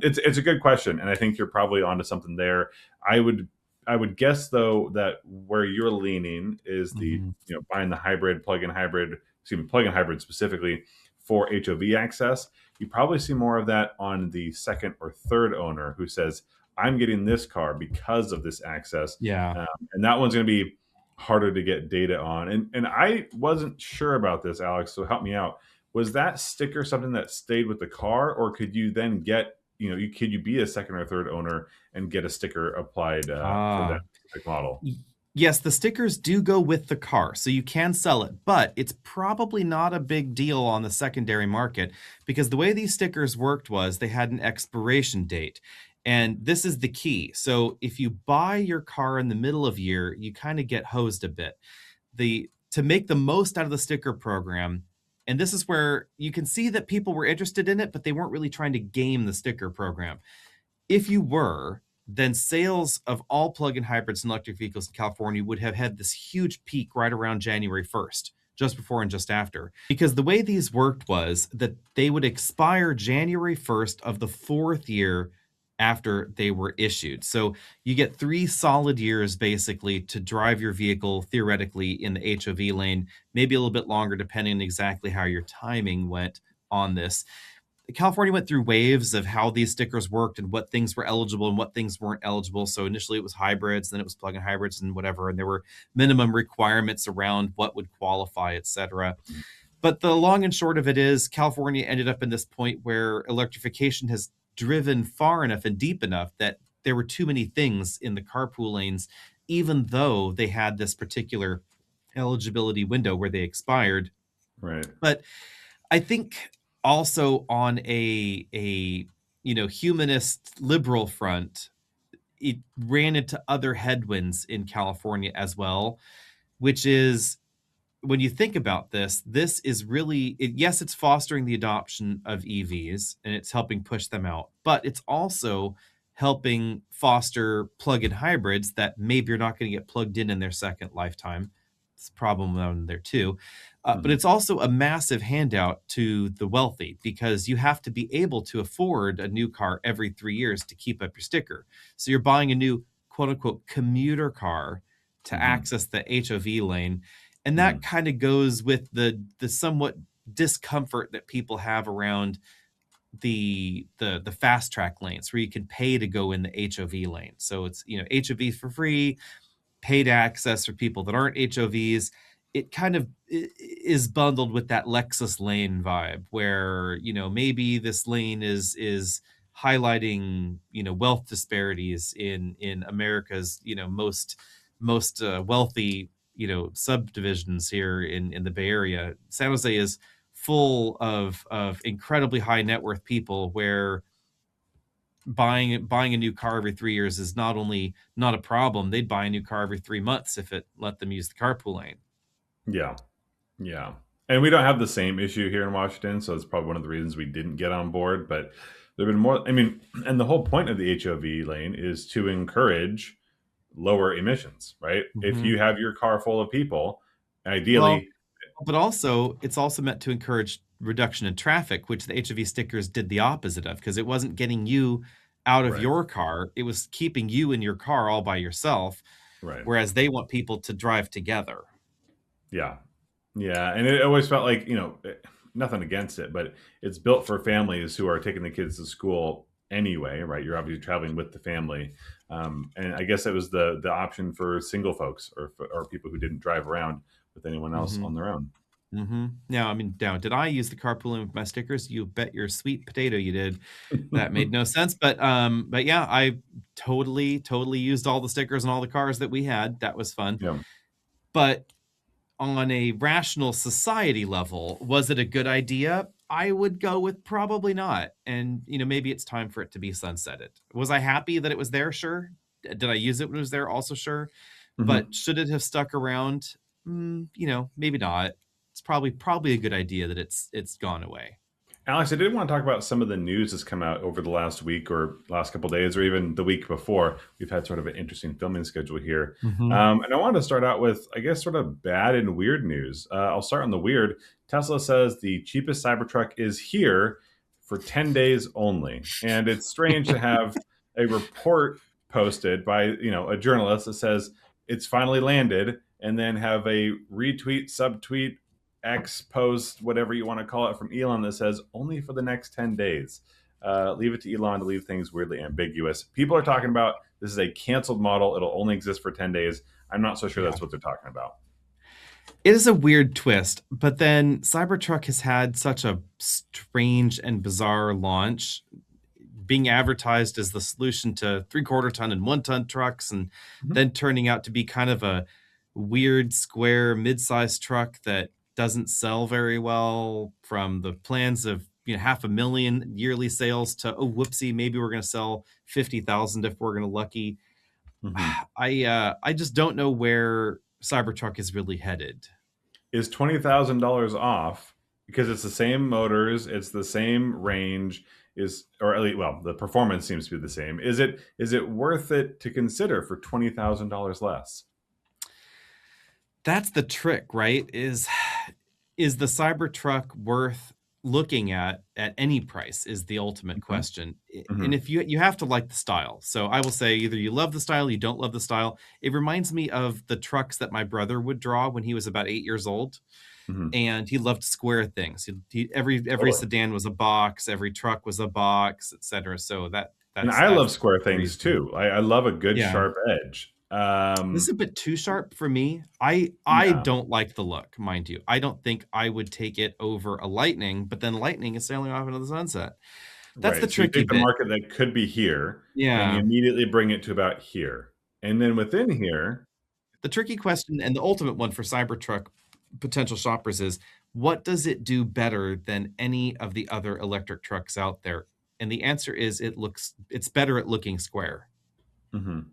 it's a good question, and I think you're probably onto something there. I would I would guess though that where you're leaning is the Hmm. buying the hybrid plug-in hybrid, excuse me, plug-in hybrid specifically for HOV access. You probably see more of that on the second or third owner who says, "I'm getting this car because of this access," Yeah. and that one's going to be harder to get data on. And I wasn't sure about this, Alex. So help me out. Was that sticker something that stayed with the car, or could you then get could you be a second or third owner and get a sticker applied for that Ah, specific model? Yes, the stickers do go with the car, so you can sell it, but it's probably not a big deal on the secondary market because the way these stickers worked was they had an expiration date. And this is the key. So if you buy your car in the middle of year, you kind of get hosed a bit. The To make the most out of the sticker program, and this is where you can see that people were interested in it, but they weren't really trying to game the sticker program. If you were, then sales of all plug-in hybrids and electric vehicles in California would have had this huge peak right around January 1st, just before and just after. Because the way these worked was that they would expire January 1st of the fourth year after they were issued. So you get 3 solid years basically to drive your vehicle theoretically in the HOV lane, maybe a little bit longer depending on exactly how your timing went on this. California went through waves of how these stickers worked and what things were eligible and what things weren't eligible. So initially it was hybrids, then it was plug-in hybrids and whatever, and there were minimum requirements around what would qualify, etc. But the long and short of it is California ended up in this point where electrification has driven far enough and deep enough that there were too many things in the carpool lanes, even though they had this particular eligibility window where they expired. Right. But I think also on a humanist liberal front, it ran into other headwinds in California as well, which is when you think about this, this is really yes, it's fostering the adoption of EVs and it's helping push them out, but it's also helping foster plug-in hybrids that maybe you're not going to get plugged in their second lifetime. It's a problem down there too. But Hmm. it's also a massive handout to the wealthy because you have to be able to afford a new car every 3 years to keep up your sticker. So you're buying a new quote unquote commuter car to Hmm. access the HOV lane. And that Hmm. kind of goes with the somewhat discomfort that people have around the fast track lanes where you can pay to go in the HOV lane. So it's HOV for free, paid access for people that aren't HOVs. It kind of is bundled with that Lexus lane vibe where, maybe this lane is highlighting, wealth disparities in America's, most wealthy, subdivisions here in the Bay Area. San Jose is full of incredibly high net worth people where buying a new car every 3 years is not only not a problem, they'd buy a new car every 3 months if it let them use the carpool lane. Yeah. Yeah. And we don't have the same issue here in Washington, so it's probably one of the reasons we didn't get on board. But there have been more. I mean, and the whole point of the HOV lane is to encourage lower emissions, right? If Hmm. you have your car full of people, Well, ideally, but also it's also meant to encourage reduction in traffic, which the HOV stickers did the opposite of because it wasn't getting you out of right, your car, it was keeping you in your car all by yourself, right, whereas they want people to drive together. yeah, yeah. And it always felt like nothing against it, but it's built for families who are taking the kids to school anyway, right? You're obviously traveling with the family, and I guess it was the option for single folks or people who didn't drive around with anyone else Hmm. on their own. Now, I mean, now, did I use the carpooling with my stickers? You bet your sweet potato you did. That made no sense, but yeah, I totally used all the stickers on all the cars that we had. That was fun. Yeah. But on a rational society level, was it a good idea? I would go with probably not. And maybe it's time for it to be sunsetted. Was I happy that it was there? Sure. Did I use it when it was there? Also sure. But Mhm. should it have stuck around? Maybe not. It's probably a good idea that it's gone away. Alex, I did want to talk about some of the news that's come out over the last week or last couple days, or even the week before. We've had sort of an interesting filming schedule here, Mhm. and I wanted to start out with, I guess, sort of bad and weird news. I'll start on the weird. Tesla says the cheapest Cybertruck is here for 10 days only, and it's strange to have a report posted by a journalist that says it's finally landed, and then have a retweet, subtweet, X post, whatever you want to call it, from Elon that says only for the next 10 days. Leave it to Elon to leave things weirdly ambiguous. People are talking about this is a canceled model. It'll only exist for 10 days. I'm not so sure Yeah. that's what they're talking about. It is a weird twist, but then Cybertruck has had such a strange and bizarre launch being advertised as the solution to 3/4 ton and 1 ton trucks, and Mhm. then turning out to be kind of a weird square mid-sized truck that doesn't sell very well. From the plans of, 500,000 yearly sales to, oh whoopsie, maybe we're going to sell 50,000 if we're going to lucky. Mhm. I just don't know where Cybertruck is really headed. Is $20,000 off because it's the same motors, it's the same range, is or at least, well, the performance seems to be the same. Is it worth it to consider for $20,000 less? That's the trick, right? Is the Cybertruck worth looking at any price is the ultimate Mhm. question. And Mhm. if you have to like the style. So I will say either you love the style, you don't love the style. It reminds me of the trucks that my brother would draw when he was about 8 years old, Mhm. and he loved square things. Every Totally. sedan was a box, every truck was a box, etc. So And that's I that's love square the things reason. too. I love a good Yeah. sharp edge. This is a bit too sharp for me. I Yeah, don't like the look, mind you. I don't think I would take it over a Lightning, but then Lightning is sailing off into the sunset. That's the right. So you tricky take the bit. market that could be here and you Yeah. immediately bring it to about here. And then within here, The tricky question and the ultimate one for Cybertruck potential shoppers is, what does it do better than any of the other electric trucks out there? And the answer is it's better at looking square. mhm.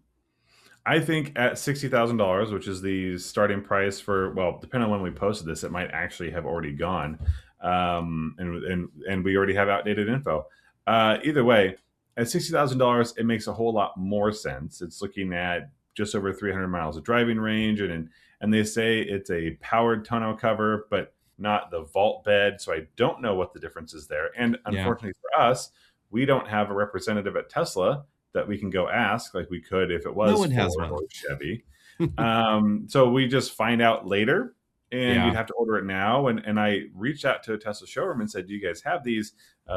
I think at $60,000, which is the starting price for, well, depending on when we posted this, it might actually have already gone, and we already have outdated info. Either way, at $60,000, it makes a whole lot more sense. It's looking at just over 300 miles of driving range, and they say it's a powered tonneau cover, but not the vault bed. So I don't know what the difference is there. And Yeah. unfortunately for us, we don't have a representative at Tesla that we can go ask like we could if it No was one has Ford or one. Chevy. So we just find out later, and you'd Yeah. have to order it now. And I reached out to a Tesla showroom and said, "Do you guys have these?"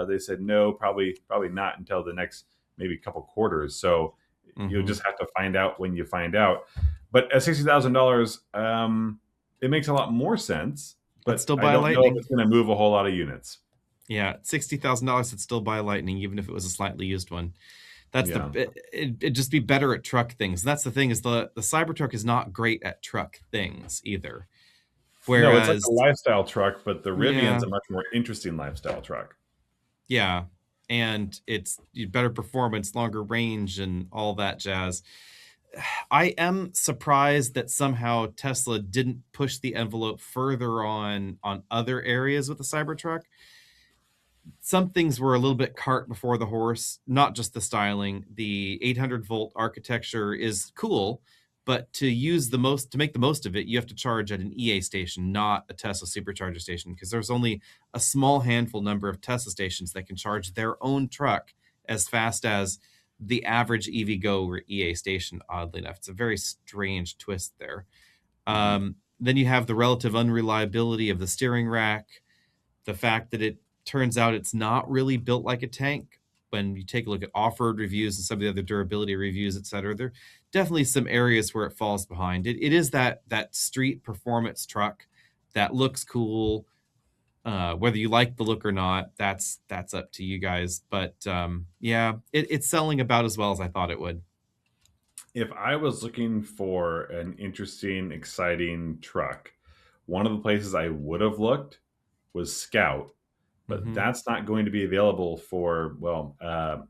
They said, "No, probably not until the next maybe couple quarters." So you'll Mhm. just have to find out when you find out. But at $60,000, it makes a lot more sense. I'd But still I buy a don't know if Lightning. it's going to move a whole lot of units. Yeah, $60,000, I'd still buy a Lightning, even if it was a slightly used one. That's the Yeah. it'd just be better at truck things. And that's the thing, is the Cybertruck is not great at truck things either. No, it's like Whereas, a lifestyle truck, but the Rivian's yeah, a much more interesting lifestyle truck. yeah, and it's better performance, longer range, and all that jazz. I am surprised that somehow Tesla didn't push the envelope further on other areas with the Cybertruck. Some things were a little bit cart before the horse, not just the styling. The 800-volt architecture is cool, but to make the most of it, you have to charge at an EA station, not a Tesla supercharger station, because there's only a small handful number of Tesla stations that can charge their own truck as fast as the average EVgo or EA station, oddly enough. It's a very strange twist there. Mhm. Then you have the relative unreliability of the steering rack, the fact that it turns out it's not really built like a tank. When you take a look at off-road reviews and some of the other durability reviews, et cetera, there are definitely some areas where it falls behind. It is that street performance truck that looks cool. Whether you like the look or not, that's up to you guys. But yeah, it's selling about as well as I thought it would. If I was looking for an interesting, exciting truck, one of the places I would have looked was Scout, but Hmm. that's not going to be available for, well,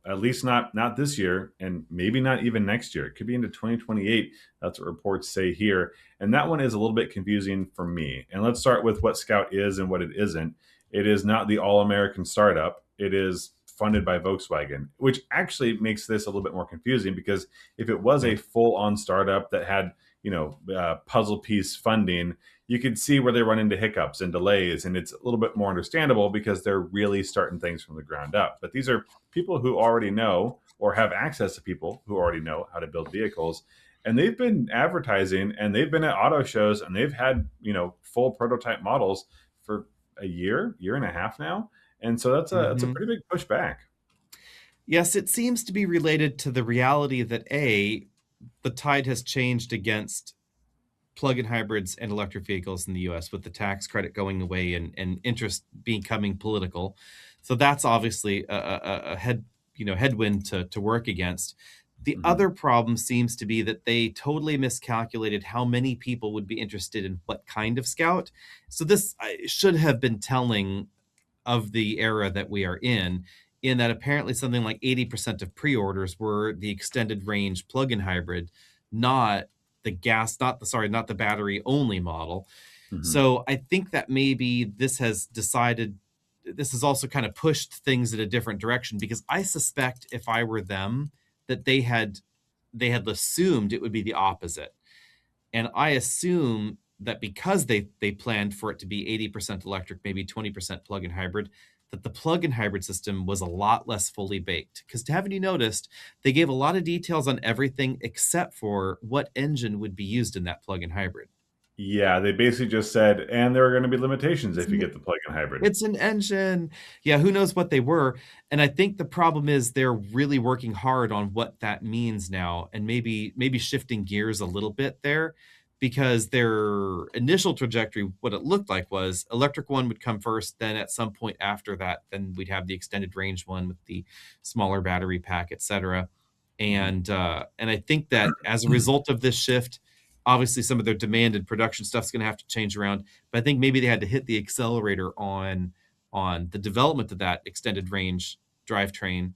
at least not this year, and maybe not even next year. It could be into 2028. That's what reports say here, and that one is a little bit confusing for me. And let's start with what Scout is and what it isn't. It is not the all-American startup. It is funded by Volkswagen, which actually makes this a little bit more confusing because if it was a Yeah. full-on startup that had puzzle piece funding, you could see where they run into hiccups and delays, and it's a little bit more understandable because they're really starting things from the ground up. But these are people who already know or have access to people who already know how to build vehicles, and they've been advertising and they've been at auto shows and they've had full prototype models for a year and a half now, and so that's a Hmm. pretty big pushback. Yes, it seems to be related to the reality that the tide has changed against plug-in hybrids and electric vehicles in the US, with the tax credit going away and interest becoming political. So that's obviously a headwind to work against. The Mhm. other problem seems to be that they totally miscalculated how many people would be interested in what kind of Scout. So this should have been telling of the era that we are in that apparently something like 80% of pre-orders were the extended range plug-in hybrid, not the gas, not the sorry, not the battery only model. Mhm. So I think that maybe this has also kind of pushed things in a different direction, because I suspect if I were them that they had assumed it would be the opposite. And I assume that because they planned for it to be 80% electric, maybe 20% plug-in hybrid, that the plug-in hybrid system was a lot less fully baked. Because haven't you noticed they gave a lot of details on everything except for what engine would be used in that plug-in hybrid? Yeah, they basically just said, "And there are gonna be limitations It's if you an, get the plug-in hybrid." it's an engine. Yeah, who knows what they were. And I think the problem is they're really working hard on what that means now, and maybe shifting gears a little bit there, because their initial trajectory, what it looked like was electric one would come first, then at some point after that, then we'd have the extended range one with the smaller battery pack, etc. Mhm. And I think that as a result of this shift, obviously some of their demand and production stuff's going to have to change around, but I think maybe they had to hit the accelerator on the development of that extended range drivetrain,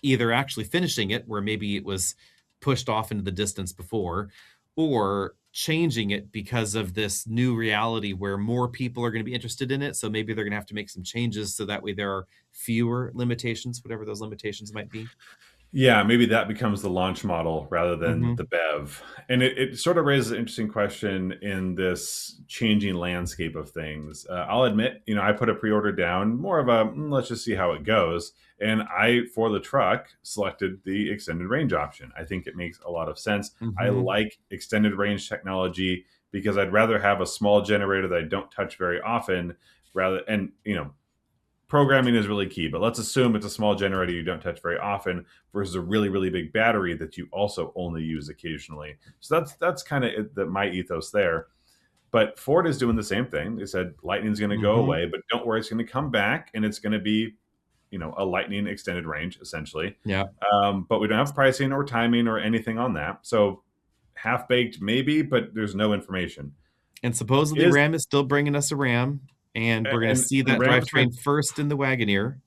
either actually finishing it where maybe it was pushed off into the distance before, or changing it because of this new reality where more people are going to be interested in it. So maybe they're going to have to make some changes so that way there are fewer limitations, whatever those limitations might be. Yeah, maybe that becomes the launch model rather than Hmm. the BEV. And it sort of raises an interesting question in this changing landscape of things. I'll admit, I put a pre-order down, more of a let's just see how it goes. And I, for the truck, selected the extended range option. I think it makes a lot of sense. I Hmm. like extended range technology because I'd rather have a small generator that I don't touch very often rather, and programming is really key, but let's assume it's a small generator you don't touch very often versus a really really big battery that you also only use occasionally. So that's kind of my ethos there. But Ford is doing the same thing. They said Lightning's going to go Hmm. away, but don't worry, it's going to come back and it's going to be a Lightning extended range essentially. Yeah. But we don't have pricing or timing or anything on that. So half baked maybe, but there's no information. And supposedly Is Ram is still bringing us a Ram, and we're going to see and that Ram's my drivetrain first in the Wagoneer.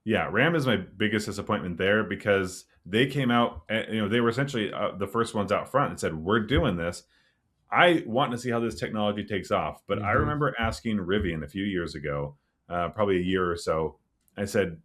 Yeah, Ram is my biggest disappointment there because they came out, they were essentially the first ones out front and said, "We're doing this." I want to see how this technology takes off, but I Hmm. remember asking Rivian a few years ago, probably a year or so. I said,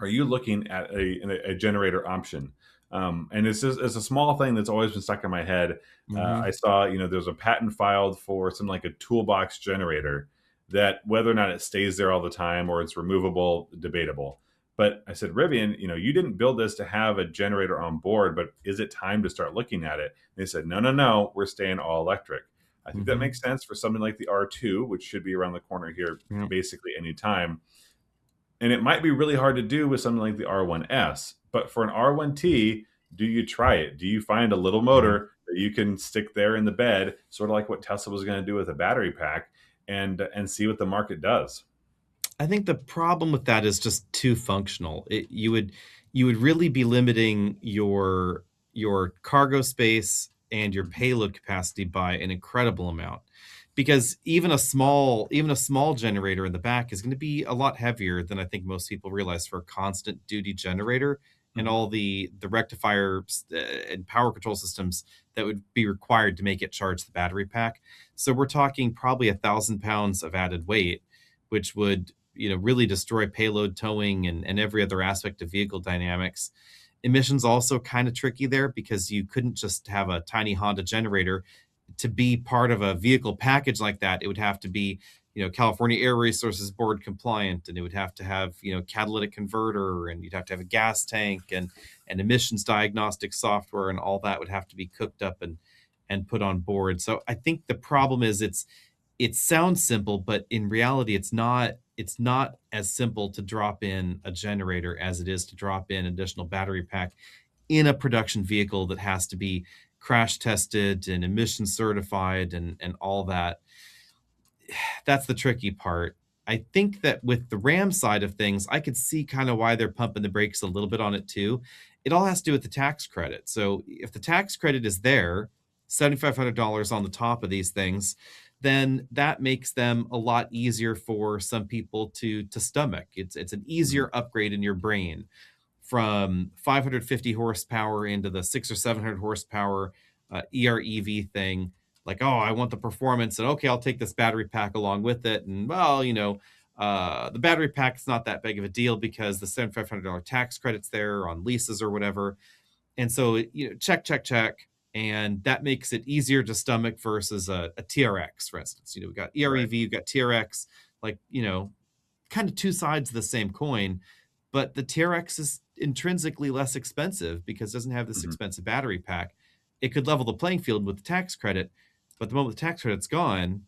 "Are you looking at a generator option?" And it's a small thing that's always been stuck in my head. I Hmm. saw, there's a patent filed for something like a toolbox generator that whether or not it stays there all the time or it's removable, debatable. But I said, Rivian, you didn't build this to have a generator on board, but is it time to start looking at it? And they said, no, no, no, we're staying all electric. I think that Hmm. makes sense for something like the R2, which should be around the corner here Yeah. basically anytime. And it might be really hard to do with something like the R1S, but for an R1T, do you try it? Do you find a little Yeah. motor that you can stick there in the bed, sort of like what Tesla was going to do with a battery pack, and see what the market does? I think the problem with that is just too functional. You would really be limiting your cargo space and your Mhm. payload capacity by an incredible amount. Because even a small generator in the back is going to be a lot heavier than I think most people realize for a constant duty generator, and Mhm. all the rectifiers and power control systems that would be required to make it charge the battery pack. So we're talking probably 1,000 pounds of added weight, which would really destroy payload towing and every other aspect of vehicle dynamics. Emissions also kind of tricky there, because you couldn't just have a tiny Honda generator to be part of a vehicle package like that. It would have to be California Air Resources Board compliant, and it would have to have catalytic converter, and you'd have to have a gas tank and emissions diagnostic software, and all that would have to be cooked up and put on board. So I think the problem is it sounds simple, but in reality, it's not as simple to drop in a generator as it is to drop in additional battery pack in a production vehicle that has to be crash tested and emission certified and all that. That's the tricky part. I think that with the Ram side of things, I could see kind of why they're pumping the brakes a little bit on it too. It all has to do with the tax credit. So if the tax credit is there, $7,500 on the top of these things, then that makes them a lot easier for some people to stomach. It's an Mhm. easier upgrade in your brain from 550 horsepower into the 600 or 700 horsepower EREV thing. Like, oh, I want the performance, and okay, I'll take this battery pack along with it. And well, the battery pack's not that big of a deal because the $7,500 tax credits there on leases or whatever. And so, check, check, check. And that makes it easier to stomach versus a TRX, for instance. We got Right. EREV, you've got TRX, like, kind of two sides of the same coin, but the TRX is intrinsically less expensive because it doesn't have this Mhm. expensive battery pack. It could level the playing field with the tax credit, but the moment the tax credit's gone,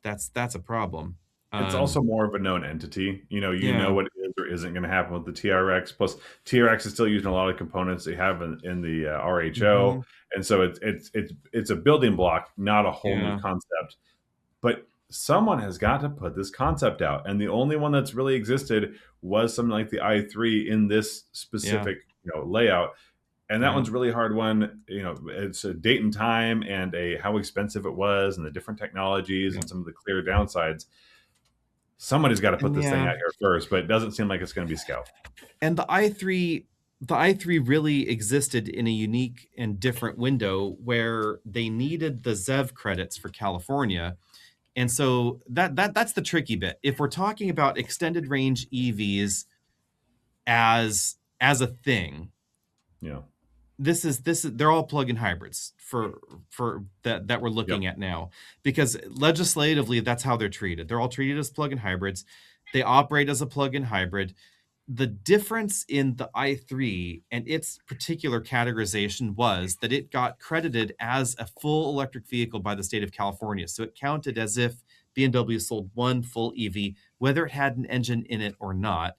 that's a problem. It's also more of a known entity. You know Yeah, what is or isn't going to happen with the TRX. Plus, TRX is still using a lot of components they have in the RHO, hmm, and so it's a building block, not a whole new yeah, concept. But someone has got to put this concept out, and the only one that's really existed was something like the i3 in this yeah, specific layout. And that yeah, one's a really hard one. It's a date and time and a how expensive it was and the different technologies yeah, and some of the clear downsides. Somebody's got to put and this thing yeah, out here first, but it doesn't seem like it's going to be Scout. and the i3 really existed in a unique and different window where they needed the ZEV credits for California. And so that's the tricky bit. If we're talking about extended range EVs as a thing, You know. this is they're all plug-in hybrids for that we're Yep. looking at now, because legislatively that's how they're treated. They're all treated as plug-in hybrids. They operate as a plug-in hybrid. The difference in the i3 and its particular categorization was that it got credited as a full electric vehicle by the state of California. So it counted as if BMW sold one full EV, whether it had an engine in it or not.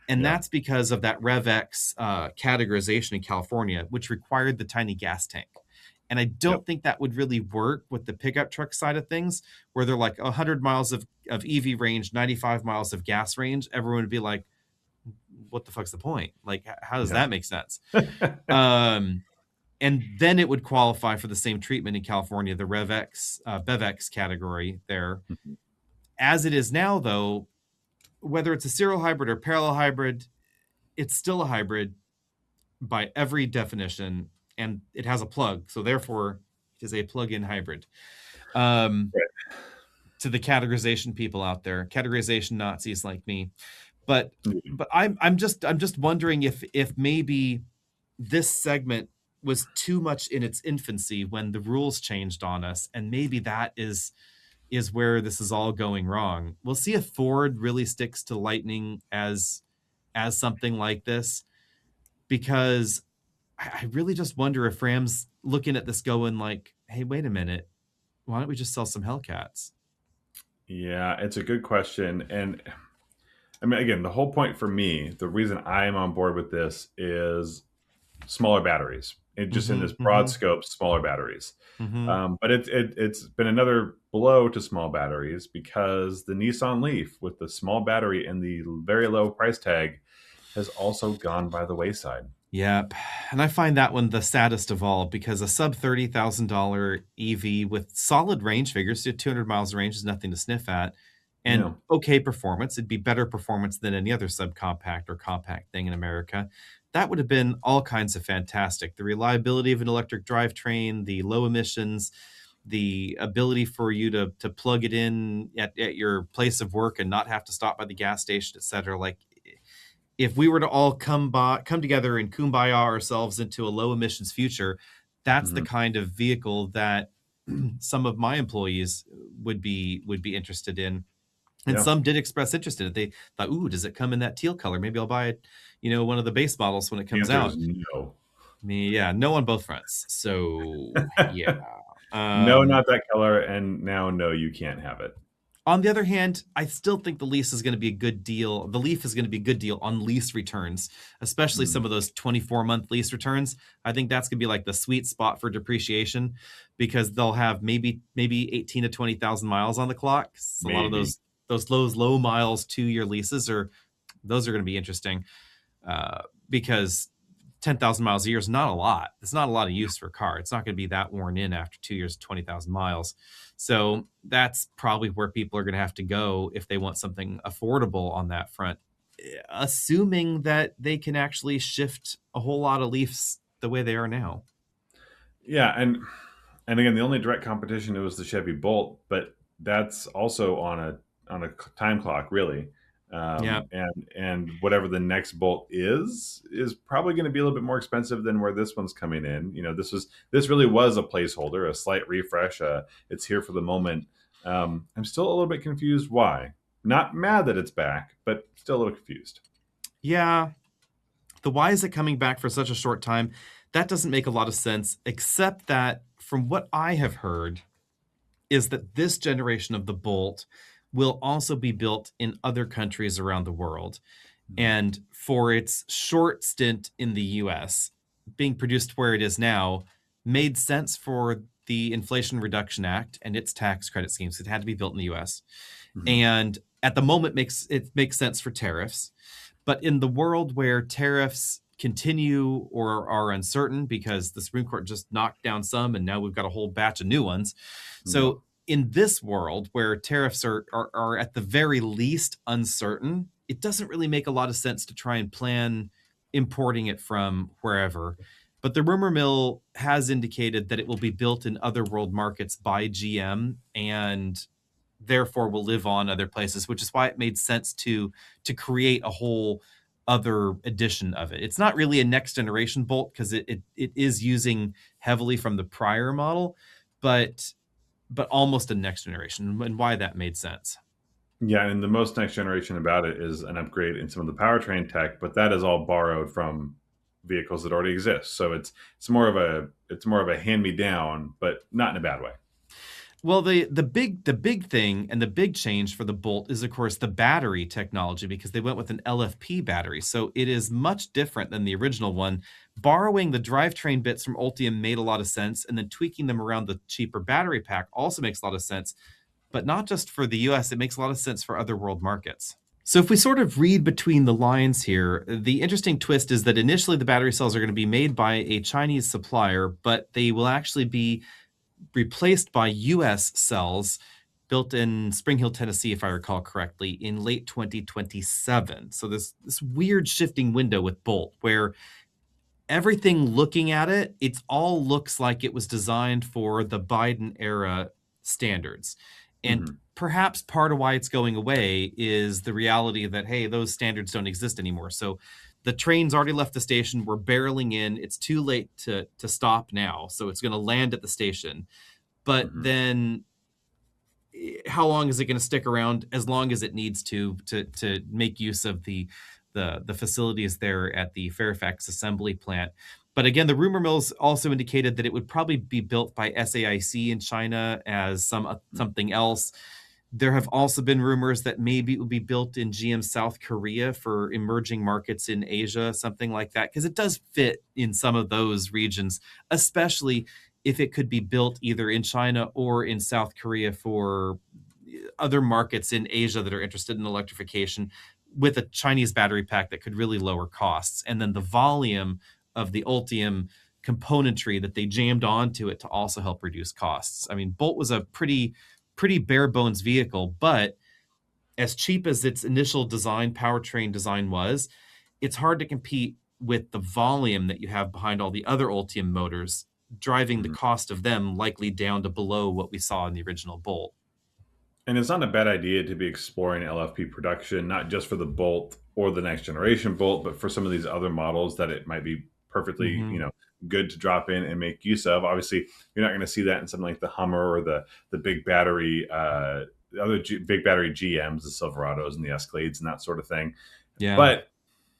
And Yeah. that's because of that RevX categorization in California, which required the tiny gas tank. And I Yep. don't think that would really work with the pickup truck side of things, where they're like 100 miles of EV range, 95 miles of gas range. Everyone would be like, what the fuck's the point? Like, how does Yeah. that make sense? Um, and then it would qualify for the same treatment in California, the RevX, BevX category there. Mhm. As it is now, though, whether it's a serial hybrid or parallel hybrid, it's still a hybrid by every definition, and it has a plug. So therefore, it is a plug-in hybrid. Um, to the categorization people out there, categorization Nazis like me, but Right. I'm just wondering if maybe this segment was too much in its infancy when the rules changed on us, and maybe that is where this is all going wrong. We'll see if Ford really sticks to Lightning as something like this, because I really just wonder if Ram's looking at this going like, hey, wait a minute, why don't we just sell some Hellcats? Yeah, it's a good question. And I mean, again, the whole point for me, the reason I am on board with this is smaller batteries. It just in Mm-hmm. this broad Mm-hmm. scope, smaller batteries. Mm-hmm. But it's been another blow to small batteries because the Nissan Leaf with the small battery and the very low price tag has also gone by the wayside. Yep. And I find that one the saddest of all, because a sub $30,000 EV with solid range figures, 200 miles of range is nothing to sniff at, and Yeah. okay performance, it'd be better performance than any other subcompact or compact thing in America. That would have been all kinds of fantastic. The reliability of an electric drivetrain, the low emissions, the ability for you to plug it in at your place of work and not have to stop by the gas station, et cetera. Like, if we were to all come together and kumbaya ourselves into a low emissions future, that's the Mhm. kind of vehicle that some of my employees would be interested in. And Yeah. some did express interest in it. They thought, "Ooh, does it come in that teal color? Maybe I'll buy it, one of the base models when it The comes answer is out." no. Me, yeah, no on both fronts. So yeah. No, Um, not that color, and now no, you can't have it. On the other hand, I still think the lease is going to be a good deal. The Leaf is going to be a good deal on lease returns, especially Mm. some of those 24-month lease returns. I think that's going to be like the sweet spot for depreciation, because they'll have maybe 18 to 20,000 miles on the clock. So a lot of Maybe. those those low miles 2-year leases are those are going to be interesting, because 10,000 miles a year is not a lot. It's not a lot of use for a car. It's not going to be that worn in after 2 years, 20,000 miles. So that's probably where people are going to have to go if they want something affordable on that front, assuming that they can actually shift a whole lot of Leafs the way they are now. Yeah, and again, the only direct competition, it was the Chevy Bolt, but that's also on a time clock, really. Yeah. And whatever the next Bolt is probably going to be a little bit more expensive than where this one's coming in. You know, this really was a placeholder, a slight refresh. It's here for the moment. I'm still a little bit confused why. Not mad that it's back, but still a little confused. Yeah. The why is it coming back for such a short time? That doesn't make a lot of sense, except that from what I have heard, is that this generation of the Bolt will also be built in other countries around the world. Mhm. And for its short stint in the US, being produced where it is now made sense for the Inflation Reduction Act and its tax credit schemes. It had to be built in the US. Mhm. And at the moment makes sense for tariffs. But in the world where tariffs continue or are uncertain because the Supreme Court just knocked down some and now we've got a whole batch of new ones. Yep. So in this world where tariffs are at the very least uncertain, it doesn't really make a lot of sense to try and plan importing it from wherever. But the rumor mill has indicated that it will be built in other world markets by GM and therefore will live on other places, which is why it made sense to create a whole other edition of it. It's not really a next generation Bolt because it is using heavily from the prior model, but almost a next generation, and why that made sense. Yeah, and the most next generation about it is an upgrade in some of the powertrain tech, but that is all borrowed from vehicles that already exist. So it's more of a hand me down, but not in a bad way. Well, the big thing and the big change for the Bolt is, of course, the battery technology because they went with an LFP battery. So it is much different than the original one. Borrowing the drivetrain bits from Ultium made a lot of sense, and then tweaking them around the cheaper battery pack also makes a lot of sense. But not just for the US, it makes a lot of sense for other world markets. So if we sort of read between the lines here, the interesting twist is that initially the battery cells are going to be made by a Chinese supplier, but they will actually be replaced by US cells built in Spring Hill, Tennessee, if I recall correctly, in late 2027. So this weird shifting window with Bolt where everything looking at it, it all looks like it was designed for the Biden era standards. And Hmm. perhaps part of why it's going away is the reality that, hey, those standards don't exist anymore. So the train's already left the station. We're barreling in. It's too late to stop now. So it's going to land at the station. But Hmm. then how long is it going to stick around? As long as it needs to make use of the facilities there at the Fairfax assembly plant. But again, the rumor mills also indicated that it would probably be built by SAIC in China as something else. There have also been rumors that maybe it would be built in GM South Korea for emerging markets in Asia, something like that, because it does fit in some of those regions, especially if it could be built either in China or in South Korea for other markets in Asia that are interested in electrification with a Chinese battery pack that could really lower costs. And then the volume of the Ultium componentry that they jammed onto it to also help reduce costs. I mean, Bolt was a pretty bare bones vehicle, but as cheap as its initial design, powertrain design was, it's hard to compete with the volume that you have behind all the other Ultium motors, driving the Hmm. cost of them likely down to below what we saw in the original Bolt. And it's not a bad idea to be exploring LFP production, not just for the Bolt or the next generation Bolt, but for some of these other models that it might be perfectly, Hmm. good to drop in and make use of. Obviously, you're not going to see that in something like the Hummer or the big battery, the other big battery GMs, the Silverados and the Escalades and that sort of thing. Yeah.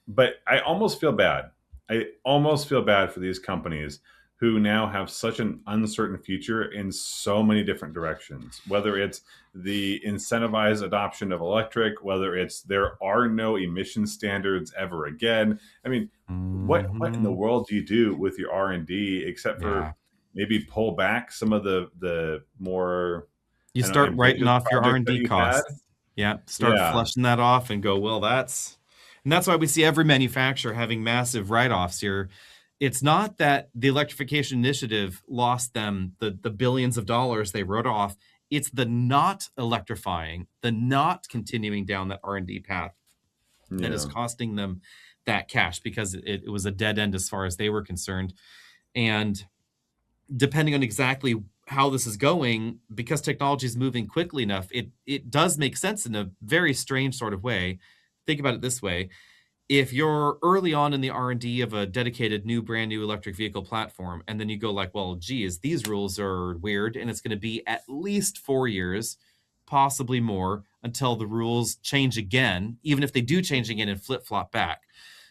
But I almost feel bad. I almost feel bad for these companies who now have such an uncertain future in so many different directions. Whether it's the incentivized adoption of electric, whether it's there are no emission standards ever again. I mean, what in the Hmm. world do you do with your R&D except for Yeah. maybe pull back some of the more, You I don't know, start writing ambitious off your projects that R&D you've had? costs. Yeah, start Yeah. flushing that off and go, well, that's why we see every manufacturer having massive write-offs here. It's not that the electrification initiative lost them the billions of dollars they wrote off. It's the not electrifying, the not continuing down that R&D path that is Yeah. costing them that cash, because it was a dead end as far as they were concerned. And depending on exactly how this is going, because technology is moving quickly enough, it does make sense in a very strange sort of way. Think about it this way: if you're early on in the R&D of a dedicated new brand new electric vehicle platform, and then you go like, well, geez, these rules are weird, and it's going to be at least 4 years, possibly more, until the rules change again, even if they do change again and flip-flop back.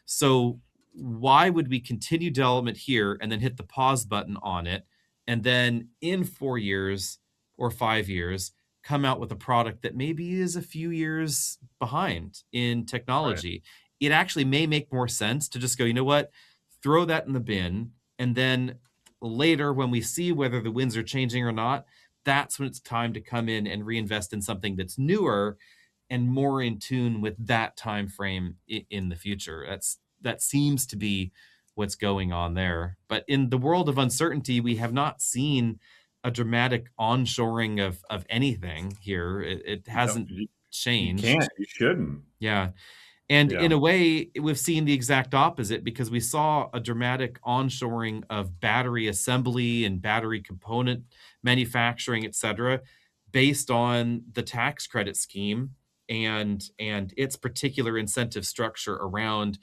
So why would we continue development here and then hit the pause button on it, and then in 4 years or 5 years come out with a product that maybe is a few years behind in Right. technology? It actually may make more sense to just go, you know what, throw that in the bin. And then later, when we see whether the winds are changing or not, that's when it's time to come in and reinvest in something that's newer and more in tune with that time frame in the future. That seems to be what's going on there. But in the world of uncertainty, we have not seen a dramatic onshoring of anything here. It No, hasn't you can't. changed. You shouldn't. Yeah. And Yeah. in a way, we've seen the exact opposite, because we saw a dramatic onshoring of battery assembly and battery component manufacturing, et cetera, based on the tax credit scheme and its particular incentive structure around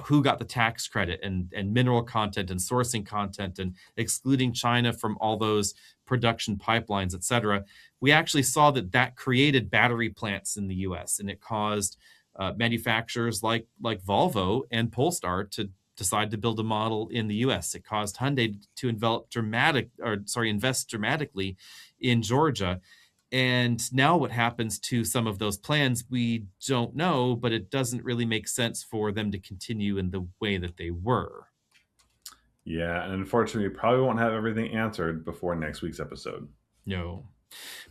who got the tax credit, and mineral content and sourcing content, and excluding China from all those production pipelines, et cetera. We actually saw that created battery plants in the US, and it caused manufacturers like Volvo and Polestar to decide to build a model in the U.S. It caused Hyundai to invest dramatically in Georgia. And now what happens to some of those plans, we don't know, but it doesn't really make sense for them to continue in the way that they were. Yeah. And unfortunately, we probably won't have everything answered before next week's episode. No.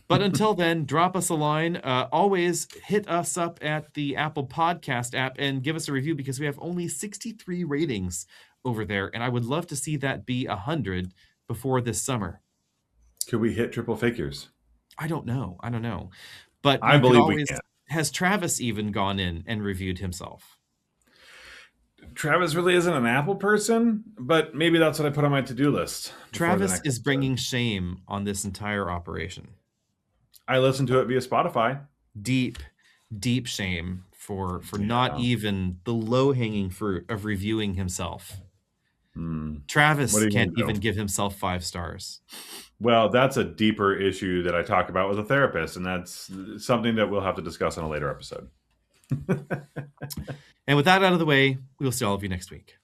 But until then, drop us a line. Always hit us up at the Apple Podcast app and give us a review, because we have only 63 ratings over there. And I would love to see that be 100 before this summer. Could we hit triple figures? I don't know. I don't know. But I you could believe we always, can. has Travis even gone in and reviewed himself? Travis really isn't an Apple person, but maybe that's what I put on my to-do list before the Travis next is episode. bringing shame on this entire operation. I listened to it via Spotify. Deep, deep shame for not Yeah. even the low-hanging fruit of reviewing himself. What Travis are you can't going to even do? give himself 5 stars. Well, that's a deeper issue that I talk about with a therapist, and that's something that we'll have to discuss on a later episode. And with that out of the way, we'll see all of you next week.